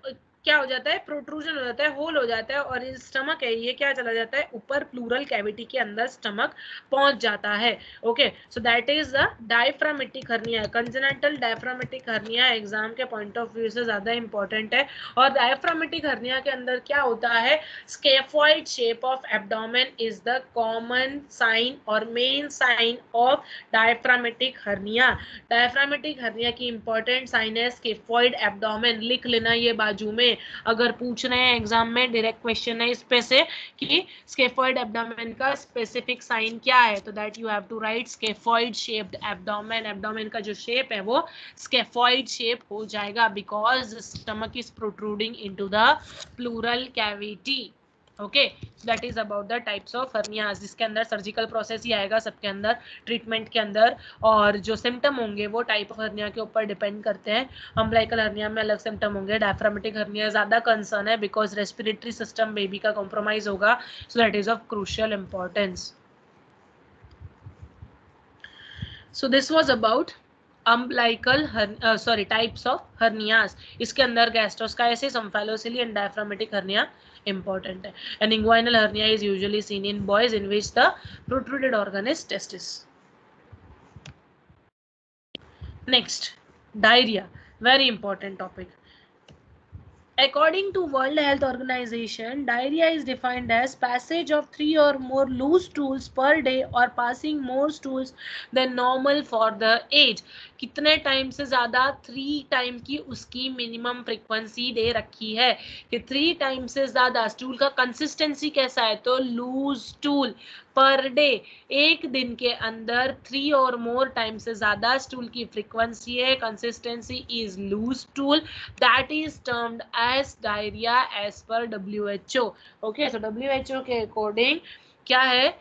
क्या हो जाता है? प्रोट्रूजन हो जाता है, होल हो जाता है, और ये स्टमक है ये क्या चला जाता है? ऊपर प्लूरल कैविटी के अंदर स्टमक पहुंच जाता है. Okay, so that is the diaphragmatic hernia. Congenital diaphragmatic hernia exam के पॉइंट ऑफ व्यू से ज्यादा इंपॉर्टेंट है. और डायफ्रामेटिक हर्निया के अंदर क्या होता है? Scaphoid shape of abdomen is the common sign और main sign of diaphragmatic hernia. Diaphragmatic hernia की इंपॉर्टेंट साइन है स्केफॉइड एब्डोमेन. लिख लेना ये बाजू में, अगर पूछ रहे हैं एग्जाम में, डायरेक्ट क्वेश्चन है इस पे से कि स्केफॉइड एब्डोमेन का स्पेसिफिक साइन क्या है. तो that you have to write scaphoid shaped abdomen. Abdomen का जो शेप है वो स्केफॉइड शेप हो जाएगा because stomach is protruding into the pleural cavity. Okay, that is about the types of hernias, जिसके अंदर सर्जिकल प्रोसेस ही आएगा सबके अंदर ट्रीटमेंट के अंदर, और जो सिम्टम होंगे वो टाइप ऑफ हर्निया के ऊपर डिपेंड करते हैं. अम्बलाइकल हर्निया में अलग सिम्टम होंगे, डायफ्रामेटिक हर्निया ज्यादा कंसर्न है बिकॉज रेस्पिरेटरी सिस्टम बेबी का कॉम्प्रोमाइज होगा. सो that is of crucial importance. So this was about umbilical types of hernias. इसके अंदर गैस्ट्रोस्काइसिस, ओम्फैलोसिली एंड डायफ्रामेटिक हर्निया important है. An inguinal hernia is usually seen in boys in which the protruded organ is testis. Next, diarrhea, very important topic. According to World Health Organization, diarrhea is defined as passage of 3 or more loose stools per day or passing more stools than normal for the age. कितने time से ज्यादा? 3 time की उसकी minimum frequency दे रखी है कि 3 time से ज्यादा। स्टूल का कंसिस्टेंसी कैसा है? तो लूज स्टूल पर डे, एक दिन के अंदर 3 और मोर टाइम से ज्यादा स्टूल की फ्रीक्वेंसी है, consistency is loose stool, that is termed as diarrhoea as per WHO। Okay, so WHO के अकॉर्डिंग क्या है?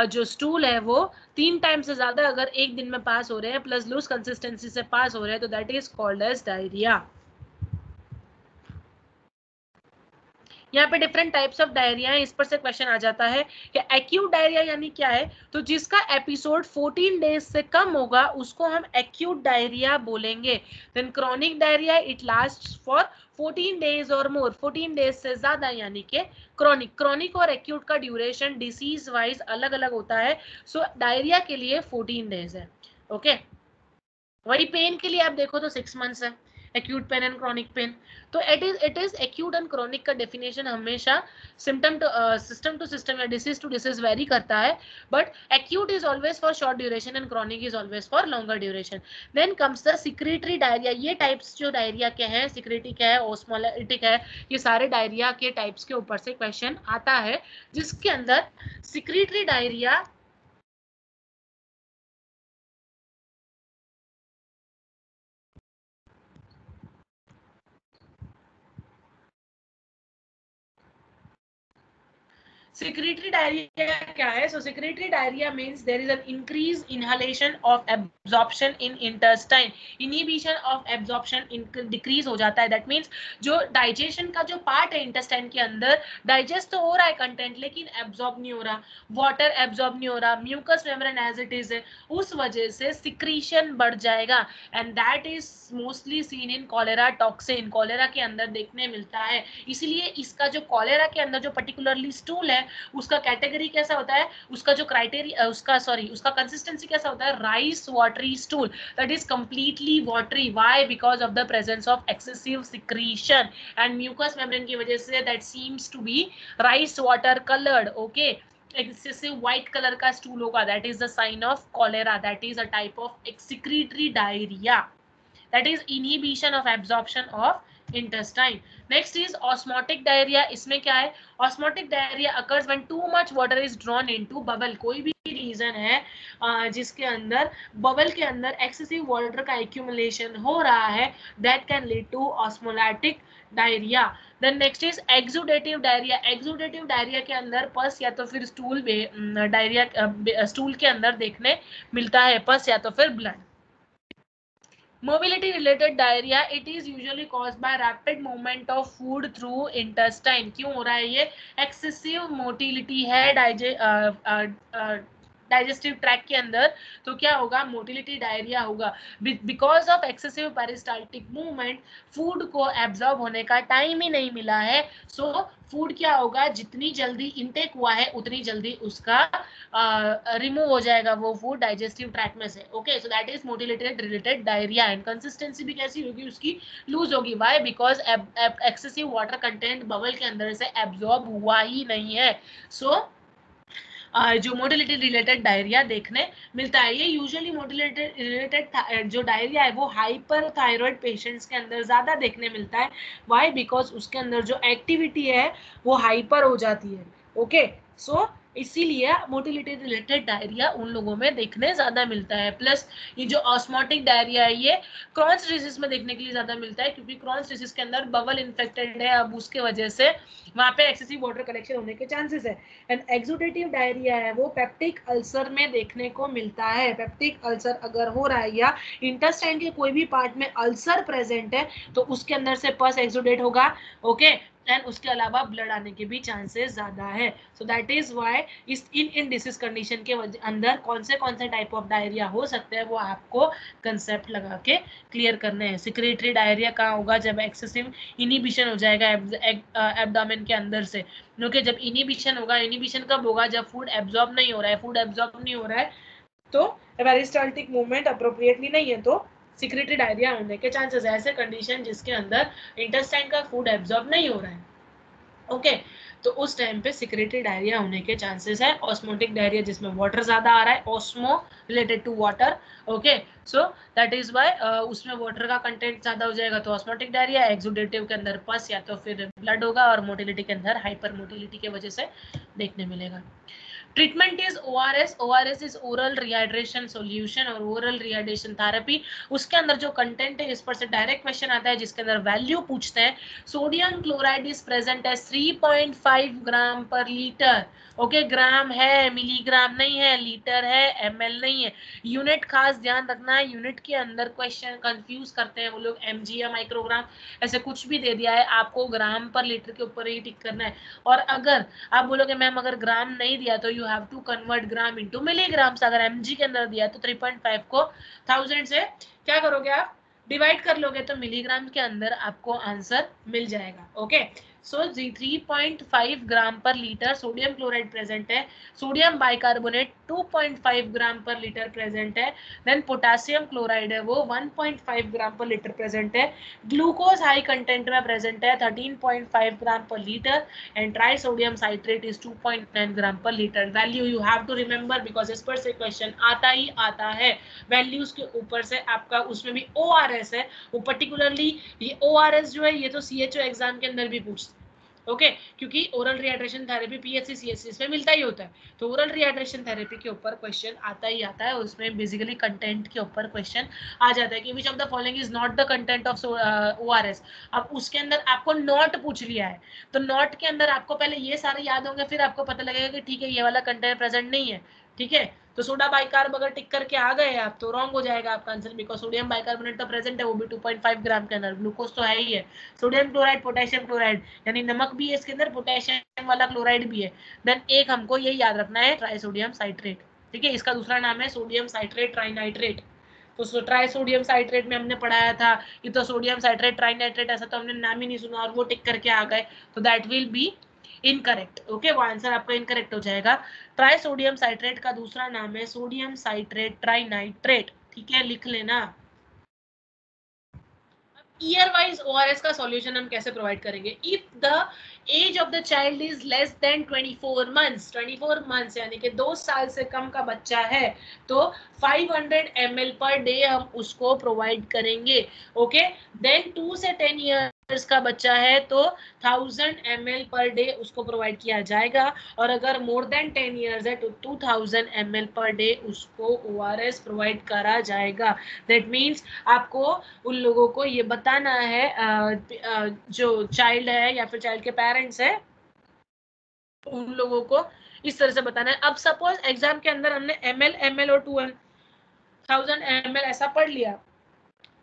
जो स्टूल है वो 3 टाइम से ज्यादा अगर एक दिन में पास हो रहे हैं प्लस लूज कंसिस्टेंसी से पास हो रहे हैं तो that is called as diarrhoea. यहाँ पे डिफरेंट टाइप्स ऑफ डायरिया है, इस पर से क्वेश्चन आ जाता है कि एक्यूट डायरिया यानी क्या है? तो जिसका एपिसोड 14 डेज से कम होगा उसको हम एक्यूट डायरिया बोलेंगे। Then chronic diarrhoea, it lasts for 14 days और मोर, 14 डेज से ज्यादा यानी कि क्रॉनिक। क्रॉनिक और एक्यूट का ड्यूरेशन डिसीज वाइज अलग अलग होता है। सो डायरिया के लिए 14 डेज है। ओके, वही पेन के लिए आप देखो तो 6 मंथ्स है, acute pain and chronic pain. तो it is acute and chronic का डेफिनेशन हमेशा symptom to system to system या डिसीज टू डिसीज वेरी करता है, but acute is always for short duration and chronic is always for longer duration. Then comes the secretory diarrhoea. ये types जो diarrhoea के हैं, सिक्रेटिक है, ओस्मोलाइटिक है, ये सारे डायरिया के टाइप्स के ऊपर से क्वेश्चन आता है, जिसके अंदर सिक्रेटरी डायरिया Secretory diarrhea क्या है? So secretory diarrhea means there is an increased inhalation of absorption in intestine. Inhibition of absorption decrease हो जाता है। That means जो digestion का जो part है intestine के अंदर, digest तो हो रहा है content लेकिन absorb नहीं हो रहा, water absorb नहीं हो रहा, mucous membrane as it is है, उस वजह से secretion बढ़ जाएगा and that is mostly seen in cholera toxin. cholera के अंदर देखने मिलता है। इसलिए इसका जो cholera के अंदर जो particularly stool है उसका कैटेगरी कैसा होता है, उसका जो क्राइटेरिया उसका कंसिस्टेंसी कैसा होता है? Rice watery stool, that is completely watery. Why? Because of the presence of excessive secretion and mucous membrane की वजह से that seems to be rice water coloured. Okay, excessive white colour का stool होगा, that is the sign of cholera, that is a type of excretory diarrhoea, that is inhibition of absorption of intestine. Next is osmotic diarrhea. इसमें क्या है? Osmotic diarrhea occurs when too much water is drawn into bubble. कोई भी reason है जिसके अंदर bubble के अंदर एक्सेसिव वाटर का एक्यूमुलेशन हो रहा है, that can lead to osmotic diarrhoea. Then next is exudative diarrhoea. Exudative diarrhoea के अंदर पस या तो फिर स्टूल डायरिया स्टूल के अंदर देखने मिलता है, पस या तो फिर blood. Mobility related diarrhea, it is usually caused by rapid movement of food through intestine. क्यों हो रहा है ये? excessive motility है डाइजेस्टिव ट्रैक के अंदर, तो क्या होगा? मोटिलिटी डायरिया होगा। Because of excessive peristaltic movement food को एब्जॉर्ब होने का टाइम ही नहीं मिला है। सो फूड क्या होगा? जितनी जल्दी इनटेक हुआ है उतनी जल्दी उसका रिमूव हो जाएगा वो फूड डाइजेस्टिव ट्रैक में से। Okay, so that is मोटिलेटेड related diarrhoea and consistency भी कैसी होगी? उसकी लूज होगी। Why? Because excessive water content bubble के अंदर से एब्जॉर्ब हुआ ही नहीं है। सो जो मोटिलिटी रिलेटेड डायरिया देखने मिलता है, ये यूजुअली मोटिलिटी रिलेटेड जो डायरिया है वो हाइपर थायराइड पेशेंट्स के अंदर ज्यादा देखने मिलता है। व्हाई? बिकॉज उसके अंदर जो एक्टिविटी है वो हाइपर हो जाती है। ओके, सो इसीलिए मोटिलिटी रिलेटेड डायरिया उन लोगों में देखने ज्यादा मिलता है। प्लस ये जो ऑस्मोटिक डायरिया है ये क्रॉन्स डिसीज में देखने के लिए ज्यादा मिलता है, क्योंकि क्रॉन्स डिसीज के अंदर बबल इन्फेक्टेड है, अब उसके वजह से वहां पे एक्सेसिव वाटर कलेक्शन होने के चांसेस है। एंड एक्सुडेटिव डायरिया है वो पेप्टिक अल्सर में देखने को मिलता है। पेप्टिक अल्सर अगर हो रहा है या इंटेस्टाइन के कोई भी पार्ट में अल्सर प्रेजेंट है तो उसके अंदर से पस एक्सुडेट होगा। ओके, एंड उसके अलावा ब्लड आने के भी चांसेस ज्यादा है। सो दैट इज व्हाई इस इन डिसीज कंडीशन के अंदर कौन से टाइप ऑफ डायरिया हो सकते हैं वो आपको कंसेप्ट लगा के क्लियर करने हैं। सिक्रेटरी डायरिया कहाँ होगा? जब एक्सेसिव इनिबिशन हो जाएगा एब्डोमेन के अंदर से। ओके, जब इनिबिशन होगा, इनिबिशन कब होगा? जब फूड एब्जॉर्ब नहीं हो रहा है। फूड एब्जॉर्ब नहीं हो रहा है तो पेरिस्टाल्टिक मूवमेंट अप्रोप्रिएटली नहीं है तो सिक्रेटरी डायरिया होने के चांसेस, ऐसे कंडीशन जिसके अंदर इंटेस्टाइन का फूड एब्जॉर्ब नहीं हो रहा है, ओके तो उस टाइम पे सिक्रेटरी डायरिया होने के चांसेस है। ऑस्मोटिक डायरिया जिसमें वाटर ज्यादा आ रहा है, osmo related to water, okay so that is why उसमें वाटर का कंटेंट ज्यादा हो जाएगा तो ऑस्मोटिक डायरिया। एक्सुडेटिव के अंदर पस या तो फिर ब्लड होगा, और मोटिलिटी के अंदर हाइपर मोटिलिटी की वजह से देखने मिलेगा। Treatment is ORS. ORS is oral rehydration solution और ओरल रिहाइड्रेशन थेरेपी। उसके अंदर जो कंटेंट है इस पर से डायरेक्ट क्वेश्चन आता है जिसके अंदर वैल्यू पूछते हैं। सोडियम क्लोराइड इज प्रेजेंट है 3.5 ग्राम पर लीटर, ओके ग्राम है, मिलीग्राम नहीं है, लीटर है, एमएल नहीं है। यूनिट खास ध्यान रखना है, यूनिट के अंदर क्वेश्चन कंफ्यूज करते हैं वो लोग, एमजी या माइक्रोग्राम ऐसे कुछ भी दे दिया है, आपको ग्राम पर लीटर के ऊपर ही टिक करना है। और अगर आप बोलोगे मैम अगर ग्राम नहीं दिया तो you have to convert gram into milligrams. अगर एमजी के अंदर दिया तो 3.5 को 1000 से क्या करोगे आप, डिवाइड कर लोगे तो मिलीग्राम के अंदर आपको आंसर मिल जाएगा, okay so 3.5 gram per litre sodium chloride present है। Sodium bicarbonate 2.5 gram per litre present है। देन पोटेशियम क्लोराइड है वो 1.5 ग्राम पर लीटर प्रेजेंट है। ग्लूकोज हाई कंटेंट में प्रेजेंट है 13.5 gram per litre, and trisodium citrate is 2.9 gram per litre. Value you have to remember because इस पर से question आता ही आता है। वैल्यूज के ऊपर से आपका उसमें भी ओआरएस है, वो पर्टिकुलरली ये ओआरएस जो है ये तो सीएचओ एग्जाम के अंदर भी पूछते हैं, ओके क्योंकि oral rehydration therapy PHC CHC इसमें मिलता ही होता है, तो ओरल रिहाइड्रेशन थेरेपी के ऊपर क्वेश्चन आता ही आता है। उसमें बेसिकली कंटेंट के ऊपर क्वेश्चन आ जाता है कि which of the following is not the content of ORS. अब उसके अंदर आपको नॉट पूछ लिया है तो नॉट के अंदर आपको पहले ये सारे याद होंगे, फिर आपको पता लगेगा कि ठीक है ये वाला कंटेंट प्रेजेंट नहीं है, ठीक है तो सोडा बाइकार्ब अगर टिक करके आ गए आप तो रॉन्ग हो जाएगा आपका आंसर, बिकॉज सोडियम बाइकार्बोनेट तो प्रेजेंट है वो भी 2.5 ग्राम के अंदर, ग्लूकोज तो है ही है। सोडियम क्लोराइड पोटेशियम क्लोराइड यानी नमक भी है इसके अंदर, पोटेशियम वाला क्लोराइड भी है। देन एक हमको यही याद रखना है ट्राइसोडियम साइट्रेट, ठीक है इसका दूसरा नाम है सोडियम साइट्रेट ट्राइनाइट्रेट। तो ट्राइसोडियम साइट्रेट में हमने पढ़ाया था ये तो सोडियम साइट्रेट ट्राइनाइट्रेट ऐसा तो हमने नाम ही नहीं सुना और वो टिक करके आ गए तो that will be incorrect, okay वो आंसर आपका इनकरेक्ट हो जाएगा। ट्राइसोडियम साइट्रेट का दूसरा नाम है सोडियम साइट्रेट ट्राइनाइट्रेट, ठीक है लिख लेना। ईयर वाइज ओआरएस का सॉल्यूशन हम कैसे प्रोवाइड करेंगे, if the age of the child is less than 24 months, 24 months यानी कि 2 साल से कम का बच्चा है तो 500 ml पर डे हम उसको प्रोवाइड करेंगे, ओके देन 2 से 10 ईयर्स का बच्चा है तो 1000 ml पर डे उसको प्रोवाइड किया जाएगा, और अगर मोर देन 10 ईयर्स है तो 2000 ml पर डे उसको ओआरएस प्रोवाइड करा जाएगा। दैट मीन्स आपको उन लोगों को ये बताना है जो चाइल्ड है या फिर चाइल्ड के पेरेंट्स है उन लोगों को इस तरह से बताना है। अब सपोज एग्जाम के अंदर हमने ml और 2000 ml ऐसा पढ़ लिया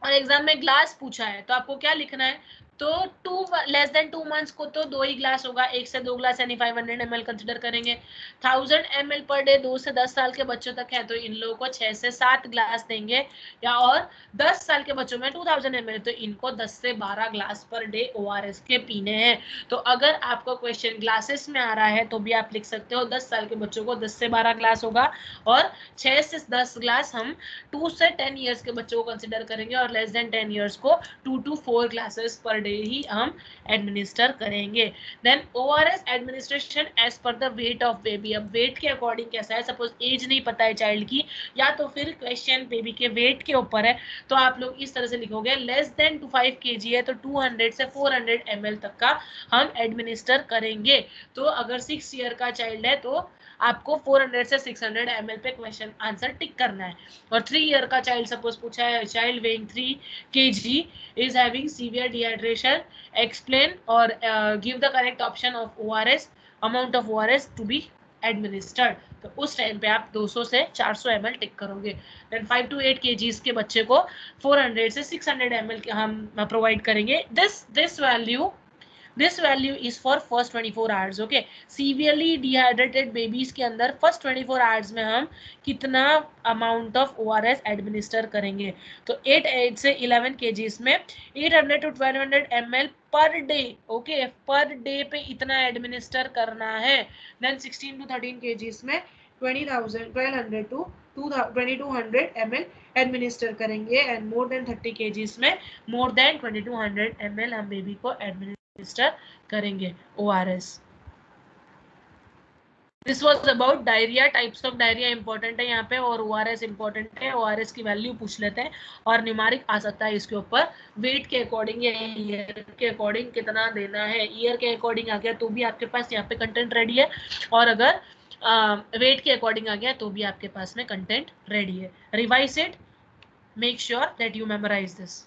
और एग्जाम में ग्लास पूछा है तो आपको क्या लिखना है, तो 2 लेस देन 2 मंथ्स को तो 2 ही ग्लास होगा, 1 से 2 ग्लास यानी 500 ml कंसिडर करेंगे। 1000 ml पर डे 2 से 10 साल के बच्चों तक है तो इन लोगों को 6 से 7 ग्लास देंगे, या और 10 साल के बच्चों में 2000 ml तो इनको 10 से 12 ग्लास पर डे ओआरएस के पीने हैं। तो अगर आपको क्वेश्चन ग्लासेस में आ रहा है तो भी आप लिख सकते हो 10 साल के बच्चों को 10 से 12 ग्लास होगा, और 6 से 10 ग्लास हम 2 से 10 ईयर्स के बच्चों को कंसिडर करेंगे, और लेस देन 10 ईयर्स को 2 to 4 ग्लासेस पर डे ही हम एडमिनिस्टर करेंगे। Then ORS administration as per the weight of baby. अब वेट के अकॉर्डिंग कैसा है, सपोज एज नहीं पता है चाइल्ड की या तो फिर क्वेश्चन बेबी के वेट के ऊपर है तो आप लोग इस तरह से लिखोगे लेस देन 5 kg है तो 200 से 400 ml तक का हम एडमिनिस्टर करेंगे। तो अगर 6 ईयर का चाइल्ड है तो आपको 400 से 600 ml पे क्वेश्चन आंसर टिक करना है। और 3 ईयर का चाइल्ड सपोज पूछा है child weighing 3 kg is having severe dehydration, explain or give the correct option of ORS, amount of ORS to be administered। तो उस टाइम पे आप 200 से 400 ml टिक करोगे। देन 5 to 8 kg के बच्चे को 400 से 600 ml हम प्रोवाइड करेंगे। This value is for first 24 hours, okay severely dehydrated babies के अंदर फर्स्ट 24 आवर्स में हम कितना अमाउंट ऑफ ओआरएस एडमिनिस्टर करेंगे, तो 8 से 11 kgs में 800 to 1200 ml per day, okay per day पे इतना एडमिनिस्टर करना है। देन 16 to 13 kgs में 1200 to 2200 ml एडमिनिस्टर करेंगे एंड मोर देन 30 kgs में मोर देन 2200 ml हम बेबी को एडमिनिस्टर करेंगे ORS। This was about diarrhoea, types of diarrhoea important है यहाँ पे, और ORS इंपॉर्टेंट है। ORS की वैल्यू पूछ लेते हैं और न्यूमेरिक आ सकता है इसके ऊपर, वेट के अकॉर्डिंग या ईयर के अकॉर्डिंग कितना देना है। ईयर के अकॉर्डिंग आ गया तो भी आपके पास यहाँ पे कंटेंट रेडी है, और अगर वेट के अकॉर्डिंग आ गया तो भी आपके पास में कंटेंट रेडी है। Revise it, make sure that you memorise this.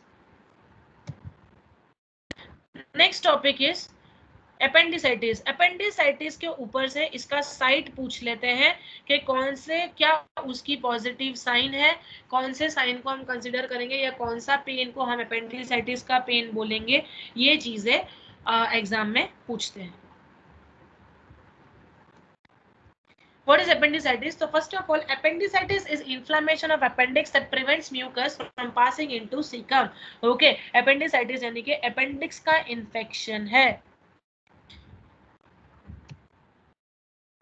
Next topic is appendicitis. Appendicitis के ऊपर से इसका साइट पूछ लेते हैं कि कौन से, क्या उसकी पॉजिटिव साइन है, कौन से साइन को हम कंसीडर करेंगे, या कौन सा पेन को हम एपेंडिसाइटिस का पेन बोलेंगे, ये चीजें एग्जाम में पूछते हैं। What is appendicitis? So first of all, appendicitis is inflammation of appendix that prevents mucus from passing into cecum. Okay, appendicitis यानी कि appendix का infection है।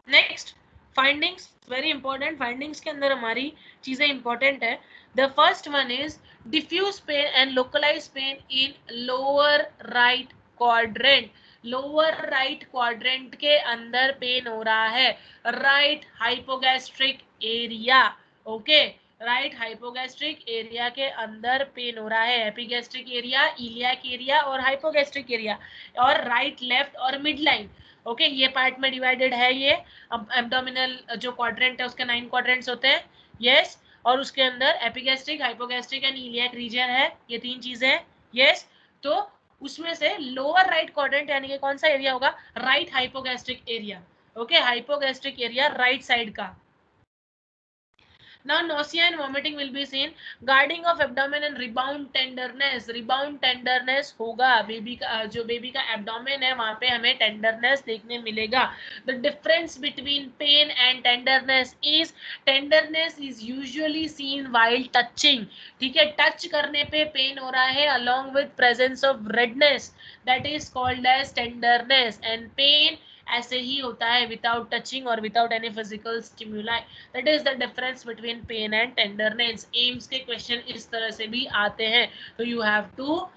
Next findings, very important. Findings के अंदर हमारी चीजें इंपॉर्टेंट है। The first one is diffuse pain and localise pain in lower right quadrant. Lower right quadrant के अंदर पेन हो रहा है, right hypogastric area. Okay, right hypogastric area के अंदर पेन हो रहा है, एपिगैस्ट्रिक एरिया, इलियाक एरिया और हाइपोगैस्ट्रिक एरिया, और राइट, लेफ्ट और मिड लाइन। ओके, ये पार्ट में डिवाइडेड है। ये एब्डोमिनल जो क्वाड्रेंट है उसके 9 क्वाड्रेंट्स होते हैं, यस, और उसके अंदर epigastric, hypogastric and iliac region है, ये 3 चीजें हैं, यस। तो उसमें से लोअर राइट क्वाड्रेंट यानी कि कौन सा एरिया होगा, right hypogastric area. Okay, hypogastric area right side का। Now nausea and vomiting will be seen, guarding of abdomen and rebound tenderness। rebound tenderness होगा, बेबी का जो बेबी का एब्डोमेन है वहां पे हमें टेंडरनेस देखने मिलेगा। The difference between pain and tenderness is tenderness is usually seen while touching। ठीक है, टच करने पे पेन हो रहा है along with presence of redness, that is called as tenderness, and pain ऐसे ही होता है विदाउट टचिंग और without any physical stimuli. That is the difference between pain and tenderness. AIIMS के क्वेश्चन इस तरह से भी आते हैं, तो you have to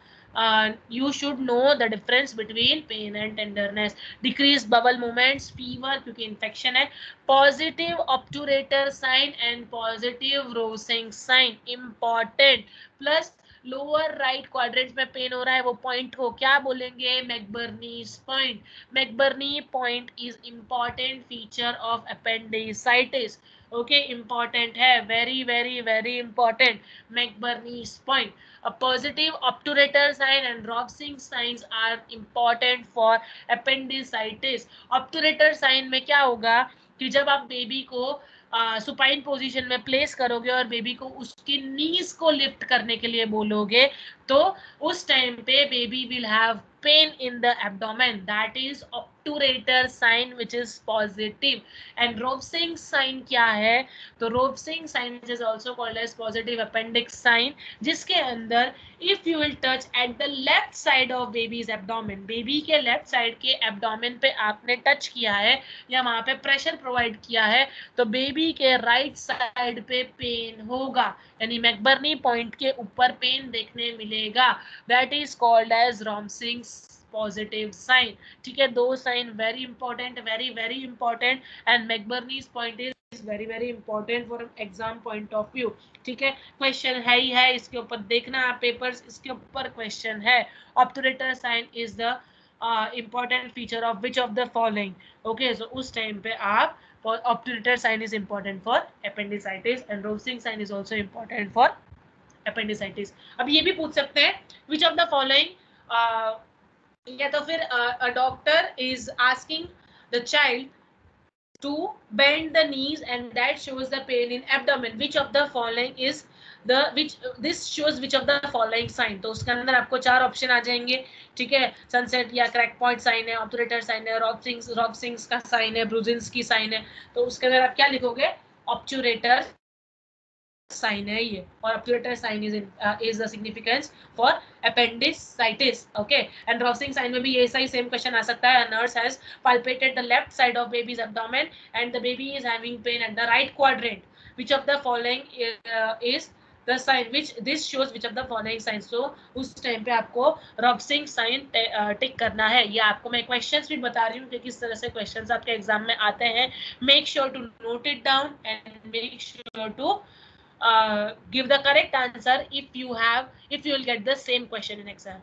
you should know the difference between pain and tenderness। decreased bowel movements, fever क्योंकि इन्फेक्शन है, positive obturator sign and positive Rosing sign important, plus lower right quadrant में पेन हो रहा है वो पॉइंट को क्या बोलेंगे, McBurney's point. McBurney point is important feature of appendicitis. Okay, important है, very very very important, McBurney's point. A positive obturator sign and Rovsing signs are important for appendicitis। obturator sign में क्या होगा कि जब आप बेबी को supine position में place करोगे और बेबी को उसकी नीज को लिफ्ट करने के लिए बोलोगे, तो उस टाइम पे baby will have pain in the abdomen, that is obturator sign which is positive। and Rovsing sign क्या है, तो Rovsing sign is also called as positive appendix sign, जिसके अंदर if you will touch at the left side of baby's abdomen, baby के left side के abdomen पे आपने touch किया है या वहां पे प्रेशर प्रोवाइड किया है, तो बेबी के राइट साइड पे पेन होगा, यानी मैकबर्नी पॉइंट के ऊपर पेन देखने मिलेगा। That is called as Rovsing positive sign. ठीक है, दो sign very important, very very important, and McBurney's point is very very important for exam point of view. ठीक है, क्वेश्चन है ही है, इसके ऊपर देखना आप पेपर्स, इसके ऊपर क्वेश्चन है। Obturator sign is the important feature of which of the following. Okay, so उस टाइम पे आप obturator sign is important for appendicitis and Rovsing sign is also important for appendicitis। अब ये भी पूछ सकते हैं which of the following, या तो फिर a doctor is asking the child to bend the knees and that shows the pain in abdomen, which of the following is the which this shows which of the following sign। तो उसके अंदर आपको 4 option आ जाएंगे। ठीक है, sunset या crack point sign है, obturator sign है, Rovsing's का साइन है, ब्रुजिन्स्की साइन है, तो उसके अंदर आप क्या लिखोगे, ऑब्टुरेटर साइन है ये, और obturator sign is the significance for appendicitis। okay, and Rovsing sign में भी ये ऐसा ही सेम क्वेश्चन आ सकता है। A nurse has palpated the left side of baby's abdomen and the baby is having pain at the right quadrant, which of the following is the sign which this shows which of the following signs. So उस time पे आपको रॉब्सिंग sign टिक करना है. ये आपको मैं questions भी बता रही हूँ कि किस तरह से क्वेश्चंस आपके एग्जाम में आते हैं. Make sure to note it down and make sure to give the correct answer if you will get the same question in exam.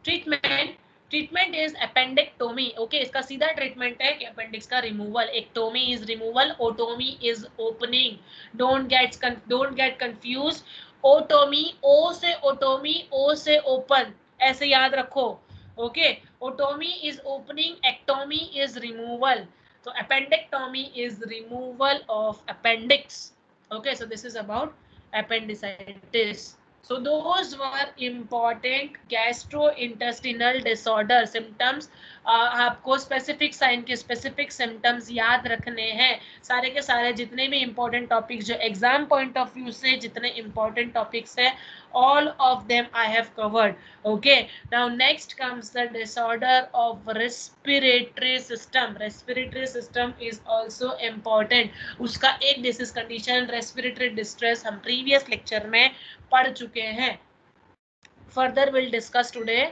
Treatment is appendectomy. Okay, इसका सीधा ट्रीटमेंट है कि अपेंडिक्स का removal. Ectomy is removal, otomy is opening. Don't get confuse. Otomy, O से otomy, O से open, ऐसे याद रखो. Okay, otomy is opening, ectomy is removal. तो appendectomy is removal of appendix. Okay, so this is about appendicitis. So those were important gastrointestinal disorder symptoms. आपको specific sign के specific symptoms याद रखने हैं. सारे के सारे जितने भी इंपॉर्टेंट टॉपिक्स जो एग्जाम पॉइंट ऑफ व्यू से जितने इंपॉर्टेंट टॉपिक्स हैं, all of them I have covered. Okay, now next comes the disorder of respiratory system. Respiratory system is also important. उसका एक disease condition respiratory distress हम previous lecture में पढ़ चुके हैं. Further we'll discuss today.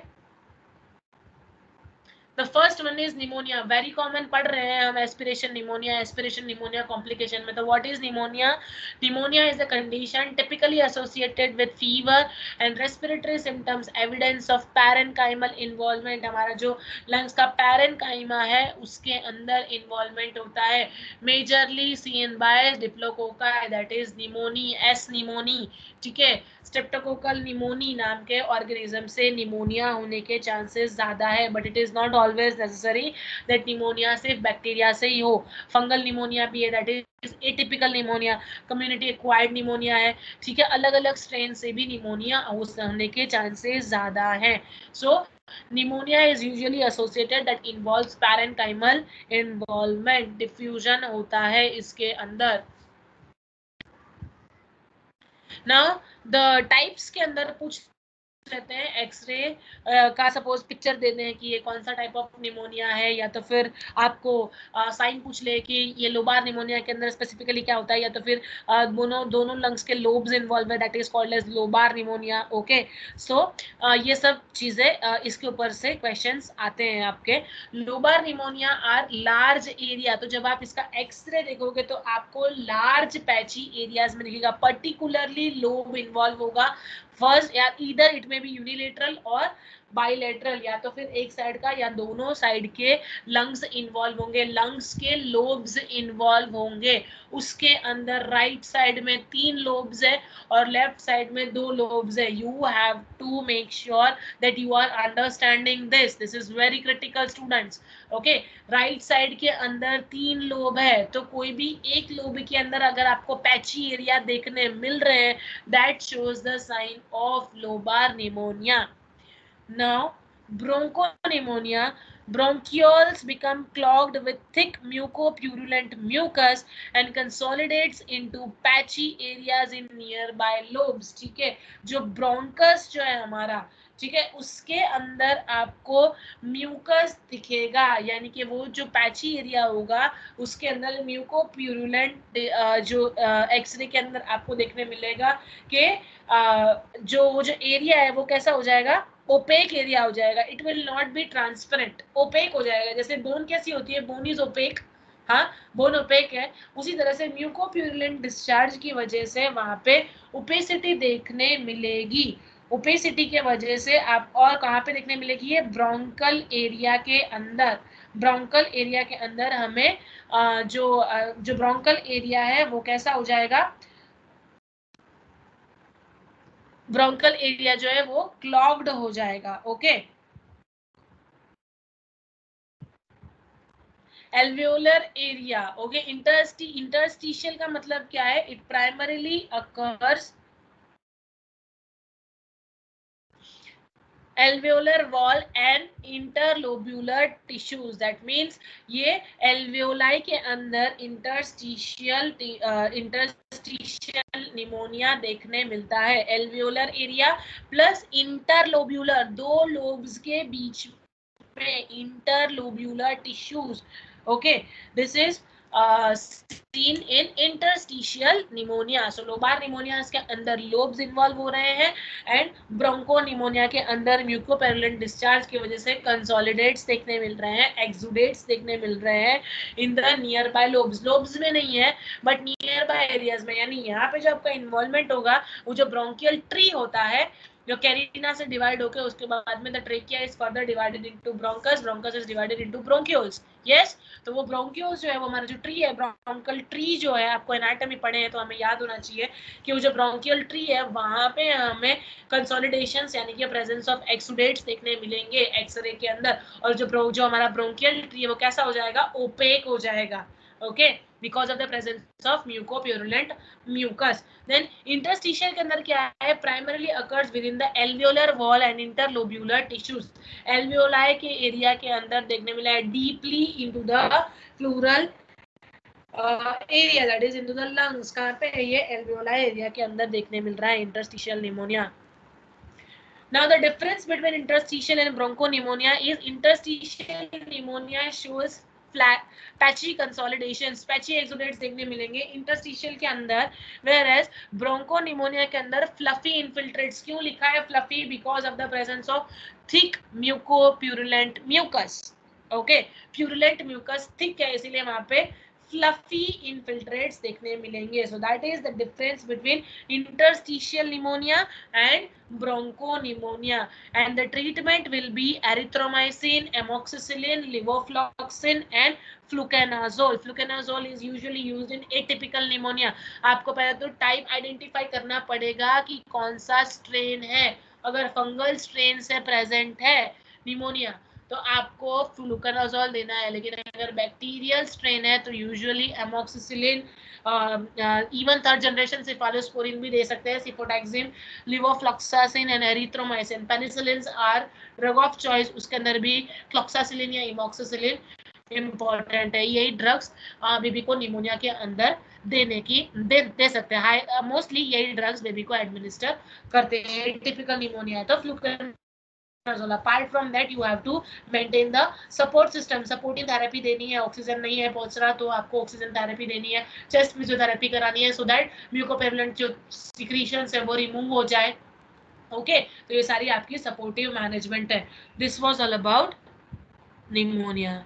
The first one is pneumonia. Very common पढ़ रहे हैं हम aspiration pneumonia complication में. तो what is pneumonia? Pneumonia is a condition typically associated with fever and respiratory symptoms, evidence of parenchymal involvement. हमारा जो lungs का parenchyma है उसके अंदर involvement होता है. Majorly seen by diplococci, that is pneumoniae, S pneumoniae. ठीक है, स्ट्रेप्टोकोकल निमोनी नाम के ऑर्गेनिज्म से निमोनिया होने के चांसेस ज्यादा है, but it is not always necessary that pneumonia सिर्फ बैक्टीरिया से ही हो. फंगल निमोनिया भी है, that is atypical pneumonia. Community acquired pneumonia है. ठीक है, अलग अलग स्ट्रेन से भी निमोनिया होने के चांसेस ज्यादा है. सो pneumonia is usually associated that involves parenchymal involvement. Diffusion होता है इसके अंदर. Now the types के अंदर पूछ लेते हैं. एक्सरे का सपोज पिक्चर दे दें कि ये कौन सा टाइप ऑफ निमोनिया है, या तो फिर आपको साइन पूछ ले कि ये लोबार निमोनिया के अंदर स्पेसिफिकली क्या होता है, या तो फिर दोनों लंग्स के लोब्स इन्वॉल्व है, that is called as lobar pneumonia. Okay, so ये सब चीजें इसके ऊपर से क्वेश्चंस आते हैं आपके. Lobar pneumonia are large area. तो जब आप इसका एक्सरे देखोगे तो आपको लार्ज पैची एरियाज में दिखेगा, पर्टिकुलरली लोब इन्वॉल्व होगा. फर्स्ट या ईदर इट में बी यूनिलेटरल और बाइलेटरल, या तो फिर एक साइड का या दोनों साइड के लंग्स इन्वॉल्व होंगे, लंग्स के लोब्स इन्वॉल्व होंगे. उसके अंदर राइट साइड में 3 लोब्स है और लेफ्ट साइड में 2 लोब्स है. You have to make sure that you are understanding this. This is very critical students. Okay, right side के अंदर 3 लोब है, तो कोई भी एक लोब के अंदर अगर आपको पैची एरिया देखने मिल रहे हैं, that shows the sign of lobar pneumonia. Now bronchopneumonia, bronchioles become clogged with thick mucopurulent mucus and consolidates into patchy areas in nearby lobes. ठीक है, जो ब्रोंकस जो है हमारा, ठीक है, उसके अंदर आपको म्यूकस दिखेगा, यानी कि वो जो पैची एरिया होगा उसके अंदर म्यूकोप्यूरुलेंट जो एक्सरे के अंदर आपको देखने मिलेगा कि जो एरिया है वो कैसा हो जाएगा, ओपेक एरिया हो जाएगा. It will not be transparent, opaque हो जाएगा. जैसे बोन कैसी होती है, बोन इज ओपेक. हाँ, बोन ओपेक है. उसी तरह से म्यूकोप्यूरुलेंट डिस्चार्ज की वजह से वहां पे ओपेसिटी देखने मिलेगी. ओपेसिटी के वजह से आप और कहाँ पे देखने मिलेगी, ये ब्रोंकल एरिया के अंदर. ब्रोंकल एरिया के अंदर हमें जो ब्रोंकल एरिया है वो कैसा हो जाएगा, ब्रोंकल एरिया जो है वो क्लॉग्ड हो जाएगा. Okay, alveolar area. Okay, interstitial का मतलब क्या है, it primarily occurs alveolar wall and interlobular tissues. that means ये alveoli के अंदर interstitial निमोनिया देखने मिलता है. alveolar area plus interlobular, 2 lobes के बीच में interlobular tissues. okay, this is seen in interstitial pneumonia. So lobar pneumonia के अंदर लोब्स इन्वॉल्व हो रहे हैं एंड ब्रोंको निमोनिया के अंदर म्यूकोपेरुलेंट डिस्चार्ज की वजह से कंसोलिडेट्स देखने मिल रहे हैं, एक्सुडेट्स देखने मिल रहे हैं in the near by lobes. Lobes में नहीं है बट नियर बाय एरियाज में, यानी यहाँ पे जो आपका इन्वॉल्वमेंट होगा वो जो ब्रोंकियल ट्री होता है जो कैरिना से डिवाइड होकर उसके बाद में the trachea is further divided into bronchus, bronchus is divided into bronchioles. Yes, तो वो ब्रोंक्यूल्स जो है वो हमारा जो ट्री है, ब्रोंकल ट्री जो है, आपको एनाटॉमी पढ़े हैं तो हमें याद होना चाहिए कि वो जो ब्रोंकियल ट्री है वहां पे हमें कंसोलिडेशंस यानी कि प्रेजेंस ऑफ एक्सुडेट्स देखने मिलेंगे एक्सरे के अंदर. और जो हमारा ब्रोंकियल ट्री है वो कैसा हो जाएगा, ओपेक हो जाएगा. Okay, because of the presence of mucopurulent mucus. Then interstitial के अंदर क्या है, primarily occurs within the alveolar wall and interlobular tissues. alveoli के एरिया के अंदर देखने मिला है deeply into the pleural area, that is into the lungs. कहाँ पे है ये, alveoli एरिया के अंदर देखने मिल रहा है interstitial pneumonia. Now the difference between interstitial and bronchopneumonia is interstitial pneumonia shows flat patchy consolidations, patchy exudates देखने मिलेंगे interstitial के अंदर, whereas bronchopneumonia के अंदर fluffy infiltrates. क्यों लिखा है fluffy? Because of the presence of thick mucopurulent mucus. Okay, purulent mucus thick है इसीलिए वहां पे fluffy infiltrates देखने मिलेंगे. So that is the difference between interstitial pneumonia and bronchopneumonia, and the treatment will be erythromycin, amoxicillin, levofloxacin and fluconazole. Fluconazole is usually used in atypical pneumonia. आपको पहले तो type identify करना पड़ेगा कि कौन सा स्ट्रेन है. अगर फंगल स्ट्रेन से प्रेजेंट है निमोनिया तो आपको फ्लूकोनाजोल देना है, लेकिन अगर बैक्टीरियल स्ट्रेन है तो usually amoxicillin, even third generation cephalosporin भी दे सकते हैं, cefotaxime, levofloxacin and erythromycin. Penicillins are drug of choice, उसके अंदर भी फ्लॉक्सासिलिन या इमोक्सिसिलिन इम्पॉर्टेंट है. यही ड्रग्स बेबी को निमोनिया के अंदर देने की दे सकते हैं. मोस्टली यही ड्रग्स बेबी को एडमिनिस्टर करते हैं टिपिकल निमोनिया है तो fluconazole. Apart from that you have to maintain the support system. Supportive therapy देनी है, ऑक्सीजन नहीं है पहुंच रहा तो आपको ऑक्सीजन थेरेपी देनी है, चेस्ट फिजियोथेरेपी करानी है, सो दैट म्यूकोपेरुलेंट जो सिक्रीशंस है वो रिमूव हो जाए. ओके, तो ये सारी आपकी सपोर्टिव मैनेजमेंट है. This was all about pneumonia.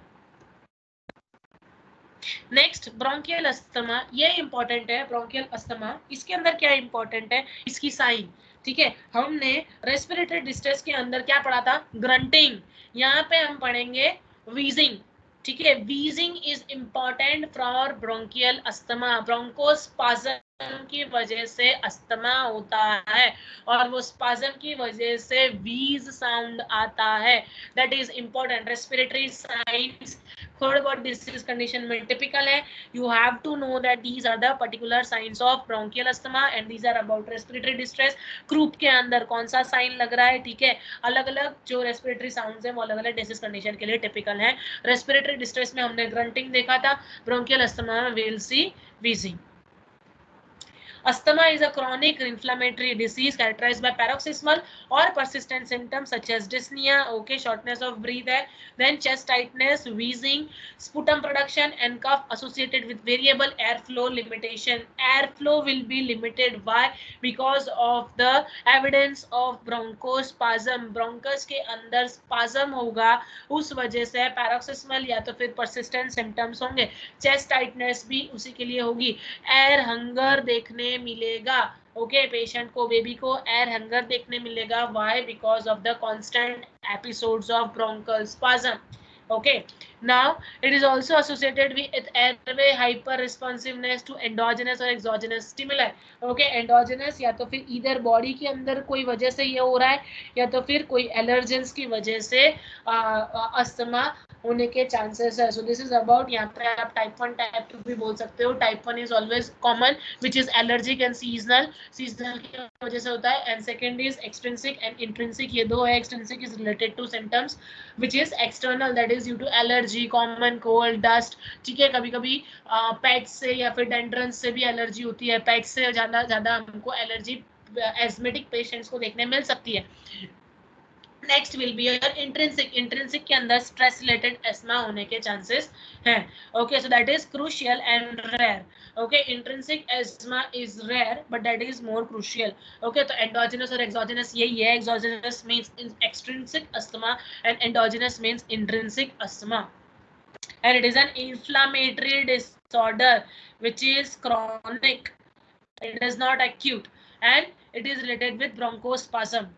Next bronchial asthma, ये इंपॉर्टेंट है. ब्रोंकियल अस्थमा, इसके अंदर क्या इंपॉर्टेंट है, इसकी साइन. ठीक है, हमने रेस्पिरेटरी डिस्ट्रेस के अंदर क्या पढ़ा था, ग्रंटिंग. यहाँ पे हम पढ़ेंगे वीजिंग. ठीक है, wheezing is important for bronchial asthma. Bronchospasm की वजह से अस्थमा होता है और वो स्पाज्म की वजह से वीज साउंड आता है. That is important. Respiratory signs third word disease condition में टिपिकल है. You have to know that these are the particular signs of bronchial asthma and these are about respiratory distress. Group के अंदर कौन सा sign लग रहा है. ठीक है, अलग अलग जो रेस्पिरेटरी साउंड्स हैं वो अलग अलग डिसीज कंडीशन के लिए टिपिकल है. रेस्पिरेटरी डिस्ट्रेस में हमने ग्रंटिंग देखा था, ब्रोंकियल अस्थमा में will see wheezing. Asthma is a chronic inflammatory disease characterized by paroxysmal or persistent symptoms such as dyspnea, okay, shortness of breath है, then chest tightness, wheezing, sputum production and cough associated with variable airflow limitation. Airflow will be limited. Why? Because of the evidence of bronchospasm. bronchus के अंदर spasm होगा, उस वजह से paroxysmal या तो फिर persistent symptoms होंगे. chest tightness भी उसी के लिए होगी. एयर हंगर देखने मिलेगा. ओके, पेशेंट को, बेबी को एयर हंगर देखने मिलेगा. Why? Because of the constant episodes of bronchial spasm. Okay, now it is also associated with airway hyper responsiveness to endogenous or exogenous stimuli. Okay, endogenous या तो फिर इधर body के अंदर कोई वजह से ये हो रहा है या तो फिर कोई एलर्जेंस की वजह से अस्थमा होने के चांसेस है. सो दिस इज अबाउट, यहाँ पे आप टाइप 1 टाइप 2 भी बोल सकते हो. Type 1 is always common which is allergic and seasonal. Seasonal की वजह से होता है. And second is extrinsic and intrinsic, ये दो है. Extrinsic is related to symptoms which is external, that is due to allergy, common cold, dust. ठीक है, कभी कभी पेट्स से या फिर डेंड्रन से भी एलर्जी होती है. पेट्स से ज्यादा हमको एलर्जी एस्मेटिक पेशेंट्स को देखने मिल सकती है. Next will be your intrinsic. Intrinsic के अंदर स्ट्रेस रिलेटेड एस्मा होने के चांसेस हैं। Okay, so that is crucial and rare. Okay, intrinsic asthma is rare but that is more crucial. Okay, तो एंडोजेनस और एक्सोजेनस यही है। Exogenous means extrinsic asthma and endogenous means intrinsic asthma, and it is an inflammatory disorder which is chronic. It is not acute and it is related with bronchospasm.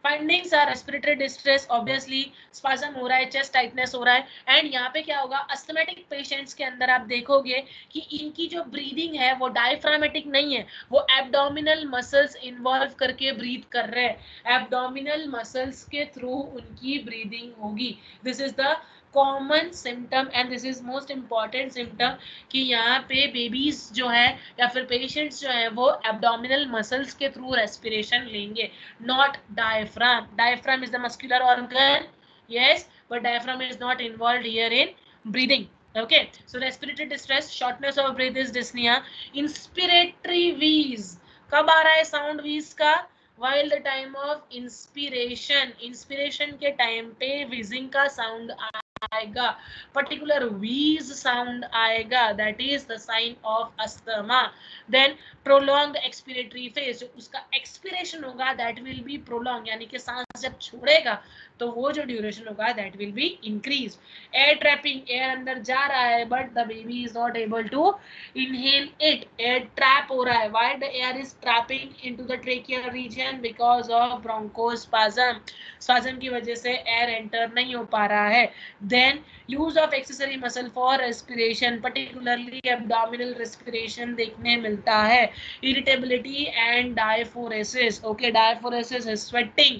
Findings are respiratory distress, obviously spasm हो रहा है, chest tightness हो रहा है, and यहाँ पे क्या होगा, अस्थमेटिक पेशेंट्स के अंदर आप देखोगे कि इनकी जो ब्रीदिंग है वो डायफ्रामेटिक नहीं है, वो एब्डोमिनल मसल्स इन्वॉल्व करके ब्रीथ कर रहे हैं, एब्डोमिनल मसल्स के थ्रू उनकी ब्रीदिंग होगी। This is the common symptom and this is most important symptom कि यहाँ पे बेबीज जो है या फिर पेशेंट्स जो है वो एब्डोमिनल मसल्स के थ्रू रेस्पिरेशन लेंगे, not diaphragm. Diaphragm is the muscular organ, yes, but diaphragm is not involved here in breathing. Okay, so respiratory distress, shortness of breath is dyspnea. Inspiratory wheeze, कब आ रहा है sound wheeze का? While the time of inspiration, inspiration के time पे wheezing का sound आएगा, particular wheeze sound आएगा, that is the sign of asthma. Then prolonged expiratory phase, जो उसका एक्सपिरेशन होगा that will be prolonged, यानी कि सांस जब छोड़ेगा तो वो जो ड्यूरेशन होगा that will be increased. Air trapping, air अंदर जा रहा है but the baby is not able to inhale it, air trap हो रहा है. Why the air is trapping into the tracheal region? Because of bronchospasm, spasm की वजह से एयर एंटर नहीं हो पा रहा है. Then use of accessory muscle for respiration, particularly abdominal respiration देखने मिलता है. Irritability and diaphoresis. Okay, diaphoresis is sweating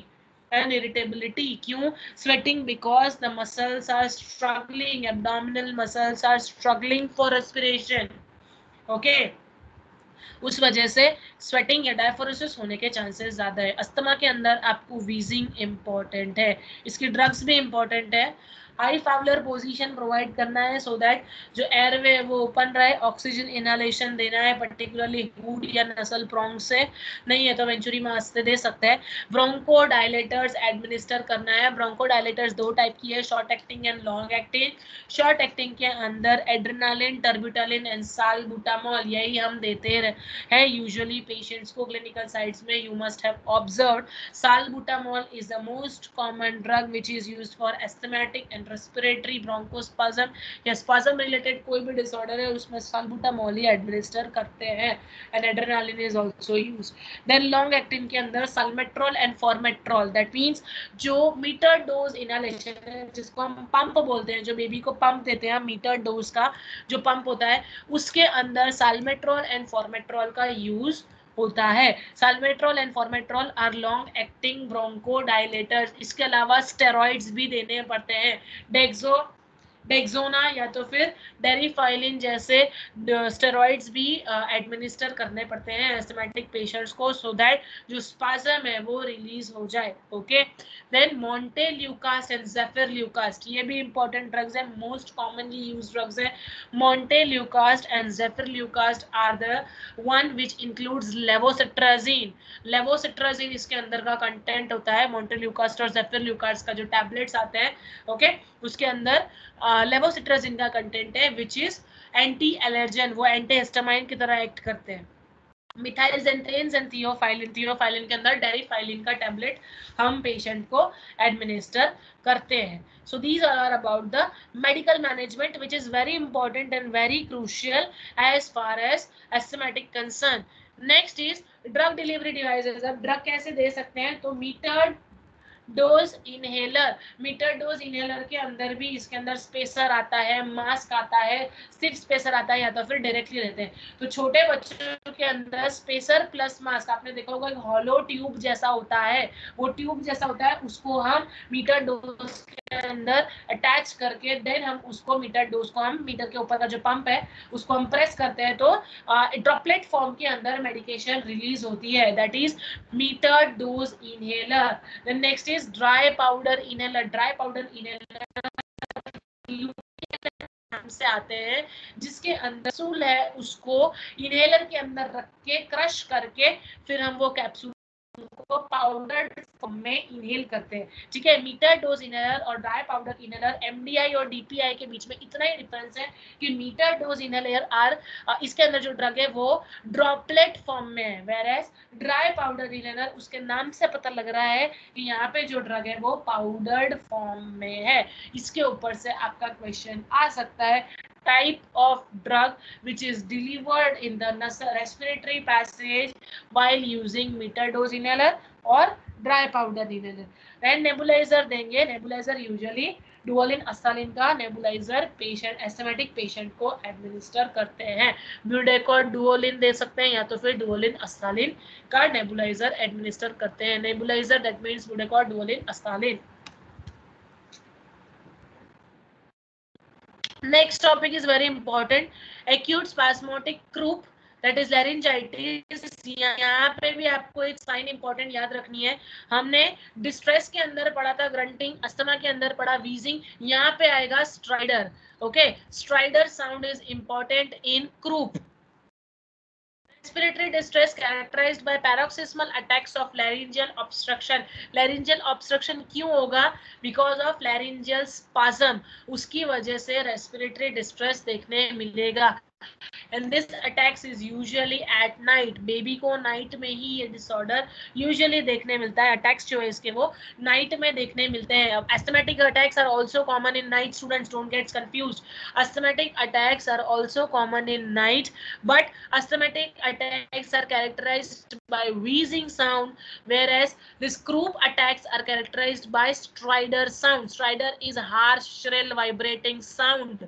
and irritability. क्यों sweating? Because the muscles are struggling, abdominal muscles are struggling for respiration. Okay, उस वजह से sweating या diaphoresis होने के चांसेस ज्यादा है. अस्थमा के अंदर आपको वीजिंग इंपॉर्टेंट है, इसकी ड्रग्स भी इंपॉर्टेंट है. हाई फाउलर पोजीशन प्रोवाइड करना है सो दैट जो एयरवे वो ओपन रहे, ऑक्सीजन इनहेलेशन देना है, पर्टिकुलरली हुड या नसल प्रोंग से, नहीं है तो वेंचुरी मास्क से दे सकते हैं. ब्रोंको डायलेटर्स एडमिनिस्टर करना है. ब्रोंको डायलेटर्स दो टाइप की है, short acting and long acting. Short acting के अंदर एड्रेनालिन, टर्बिटालिन एंड साल्बुटामोल यही हम देते है यूजुअली पेशेंट्स को. क्लिनिकल साइट्स में you must have observed salbutamol is the most common drug which is used for asthmatic and respiratory bronchospasm या spasm related कोई भी डिसऑर्डर है उसमें साल्बुटामोल ही एडमिनिस्टर करते हैं, and adrenaline is also used. Then long acting के अंदर salmeterol and formoterol, that means जो मीटर डोज इनहेलेशन है जिसको हम पंप बोलते हैं, जो बेबी को पंप देते हैं मीटर डोज का जो पंप होता है, उसके अंदर साल्मेट्रोल एंड फॉर्मेट्रोल का यूज होता है. Salmeterol and formoterol are long acting bronchodilators. इसके अलावा स्टेरॉइड्स भी देने पड़ते हैं, डेक्सोना या तो फिर डेरिफाइलिन जैसे स्टेरॉइड्स भी एडमिनिस्टर करने पड़ते हैं एस्थमेटिक पेशेंट्स को सो दैट जो स्पाज्म है वो रिलीज हो जाए. Okay, then montelukast and zafirlukast, ये भी इंपॉर्टेंट ड्रग्स है, मोस्ट कॉमनली यूज्ड ड्रग्स है. Montelukast and zafirlukast are the one which includes levocetirizine. Levocetirizine इसके अंदर का कंटेंट होता है. मोंटेल्यूकास्ट और ज़ेफिरल्यूकास्ट का जो टैबलेट्स आते हैं ओके उसके अंदर लेवोसिट्राजीन का कंटेंट है विच इज एंटी एलर्जन, वो एंटी हिस्टामाइन की तरह एक्ट करते हैं. मिथाइलजेंट्रेन्स एंड थियोफाइलिन, थियोफाइलिन के अंदर डेरिफाइलिन का टैबलेट हम पेशेंट को एडमिनिस्टर करते हैं. So these are about the medical management which is very important and very crucial as far as asthmatic concern. Next is drug delivery devices. अब drug कैसे दे सकते हैं, तो metered dose inhaler. Meter dose inhaler के अंदर भी इसके अंदर स्पेसर आता है, मास्क आता है, सिर्फ स्पेसर आता है या तो फिर डायरेक्टली रहते हैं. तो छोटे बच्चों के अंदर स्पेसर प्लस मास्क, आपने देखा होगा हॉलो ट्यूब जैसा होता है, वो ट्यूब जैसा होता है उसको हम मीटर डोज के अंदर अटैच करके देन हम उसको मीटर डोज को हम मीटर के ऊपर का जो पंप है उसको हम प्रेस करते हैं तो ड्रॉपलेट फॉर्म के अंदर मेडिकेशन रिलीज होती है, that is meter dose inhaler. Then next is dry powder inhaler. Dry powder inhaler से आते हैं जिसके अंदर कैप्सूल है उसको इनहेलर के अंदर रख के क्रश करके फिर हम वो कैप्सूल उनको पाउडर फॉर्म में इनहेल करते हैं, ठीक है। मीटर डोज इनहेलर और ड्राई पाउडर इनहेलर, एमडीआई और डीपीआई के बीच में इतना ही डिफरेंस है कि मीटर डोज इनहेलर आर इसके अंदर जो ड्रग है वो ड्रॉपलेट फॉर्म में है, वेरएस ड्राई पाउडर इनहेलर उसके नाम से पता लग रहा है कि यहाँ पे जो ड्रग है वो पाउडर्ड फॉर्म में है। इसके ऊपर से आपका क्वेश्चन आ सकता है, type of drug which is delivered in the respiratory passage while using meter dose inhaler और dry powder inhaler। And nebuliser देंगे, नेबुलाइजर यूजुअली डुओलिन अस्थालिन का नेबुलाइजर पेशेंट एस्थमेटिक पेशेंट को एडमिनिस्टर करते हैं। ब्यूडेकॉट डुओलिन दे सकते हैं या तो फिर डुओलिन अस्थालिन का नेबुलाइजर एडमिनिस्टर करते हैं। Nebuliser that means Budecort Duolin Asthalin. Next topic is very important, acute spasmodic croup that is laryngitis। यहाँ पे भी आपको एक साइन इंपॉर्टेंट याद रखनी है। हमने डिस्ट्रेस के अंदर पढ़ा था ग्रंटिंग, अस्थमा के अंदर पढ़ा वीजिंग, यहाँ पे आएगा strider. Okay, strider sound is important in croup. Respiratory distress characterized by paroxysmal attacks of laryngeal obstruction। laryngeal obstruction क्यों होगा? Because of laryngeal spasm, उसकी वजह से respiratory distress देखने मिलेगा। and this attacks is usually at night। Baby को night में ही ये डिसऑर्डर यूजुअली देखने मिलता है। अटैक्स जो है इसके वो नाइट में देखने मिलते हैं। Asthmatic attacks are also common in night, students don't get confused. Asthmatic attacks are also common in night, but asthmatic attacks are characterized by wheezing sound, whereas this croup attacks are characterized by stridor sound। stridor is harsh shrill vibrating sound।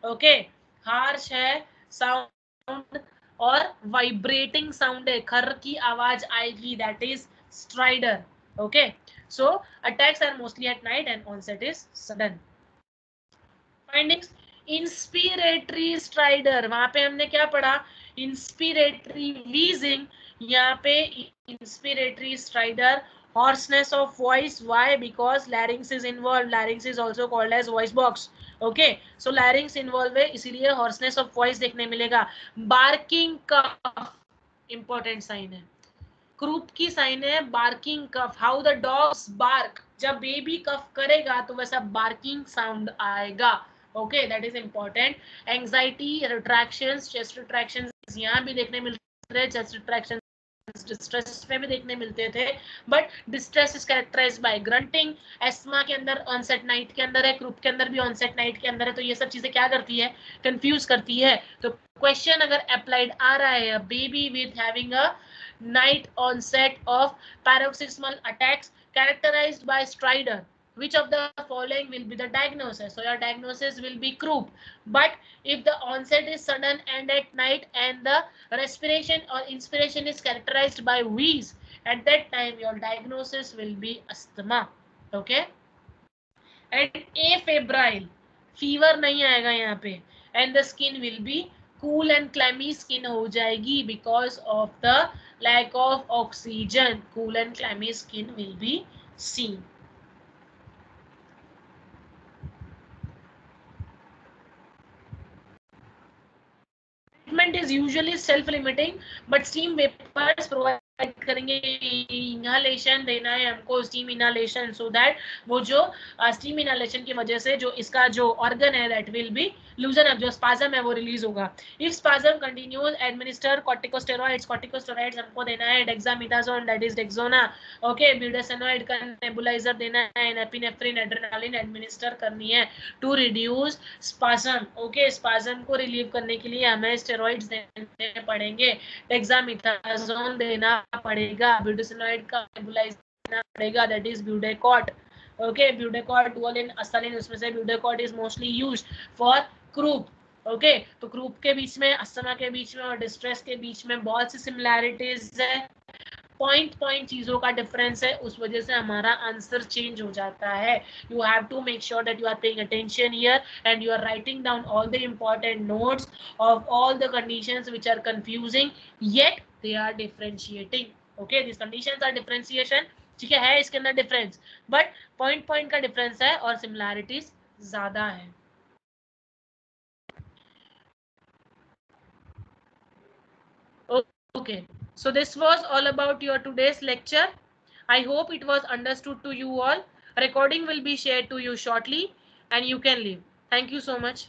okay, harsh है sound और vibrating sound है, खर की आवाज आएगी, that is stridor. Okay, so attacks are mostly at night and onset is sudden. Findings, inspiratory stridor, वहां पे हमने क्या पढ़ा? इंस्पिरेटरी वीजिंग, यहाँ पे inspiratory stridor, hoarseness of voice। why? because larynx is involved, larynx is also called as voice box। Okay, so larynx involve है इसीलिए hoarseness of voice देखने मिलेगा। barking cough इंपॉर्टेंट साइन है, क्रूप की sign है barking cough. How the dogs bark, जब baby cough करेगा तो वैसा बार्किंग साउंड आएगा। Okay, that is important. Anxiety, retractions, chest retractions यहाँ भी देखने मिलते हैं, चेस्ट रिट्रैक्शंस डिस्ट्रेस में भी देखने मिलते थे, but distress is characterised by grunting. Asthma के अंदर ऑनसेट नाइट के अंदर है, क्रूप के अंदर भी ऑनसेट नाइट के अंदर है, तो ये सब चीजें क्या करती है? कंफ्यूज करती है। तो क्वेश्चन अगर अप्लाइड आ रहा है, baby with having a night onset of paroxysmal attacks characterized by stridor, which of the following will be the diagnosis? So your diagnosis will be croup. But if the onset is sudden and at night and the respiration or inspiration is characterized by wheeze, at that time your diagnosis will be asthma। okay, and afebrile, fever नहीं आएगा यहाँ पे, and the skin will be cool and clammy skin हो जाएगी because of the lack of oxygen। cool and clammy skin will be seen। treatment is usually self limiting, but steam vapors provide करेंगे। इनहालेशन देना है हमको, steam इनहालेशन, so that वो जो steam इनहालेशन की वजह से जो इसका जो ऑर्गन है that will be loosen up, जो स्पाजम है वो रिलीज होगा। If spasm continues administer corticosteroids, corticosteroids हमको देना है dexamethasone that is Dexona. Okay, budesonide का नेबुलाइजर देना है, एपिनेफ्रिन एड्रेनालिन एडमिनिस्टर करनी है to reduce spasm. Okay, spasm को रिलीव करने के लिए हमें स्टेरॉइड्स देने पड़ेंगे, डेक्सामेथासोन देना पड़ेगा, ब्यूडेसेनोइड का नेबुलाइजर देना पड़ेगा that is Budecort. Okay, Budecort Duolin Asthalin, उसमें से Budecort is mostly used for croup. Okay, तो क्रूप के बीच में, अस्थमा के बीच में और डिस्ट्रेस के बीच में बहुत सी सिमिलैरिटीज है, पॉइंट चीजों का डिफरेंस है, उस वजह से हमारा आंसर चेंज हो जाता है। You have to make sure that you are paying attention here and you are writing down all the important notes of all the conditions which are confusing yet they are differentiating. Okay, this conditions are differentiation, ठीक है इसके अंदर difference, but point का difference है और similarities ज्यादा है। Okay, So this was all about your today's lecture. I hope it was understood to you all. Recording will be shared to you shortly and you can leave. Thank you so much.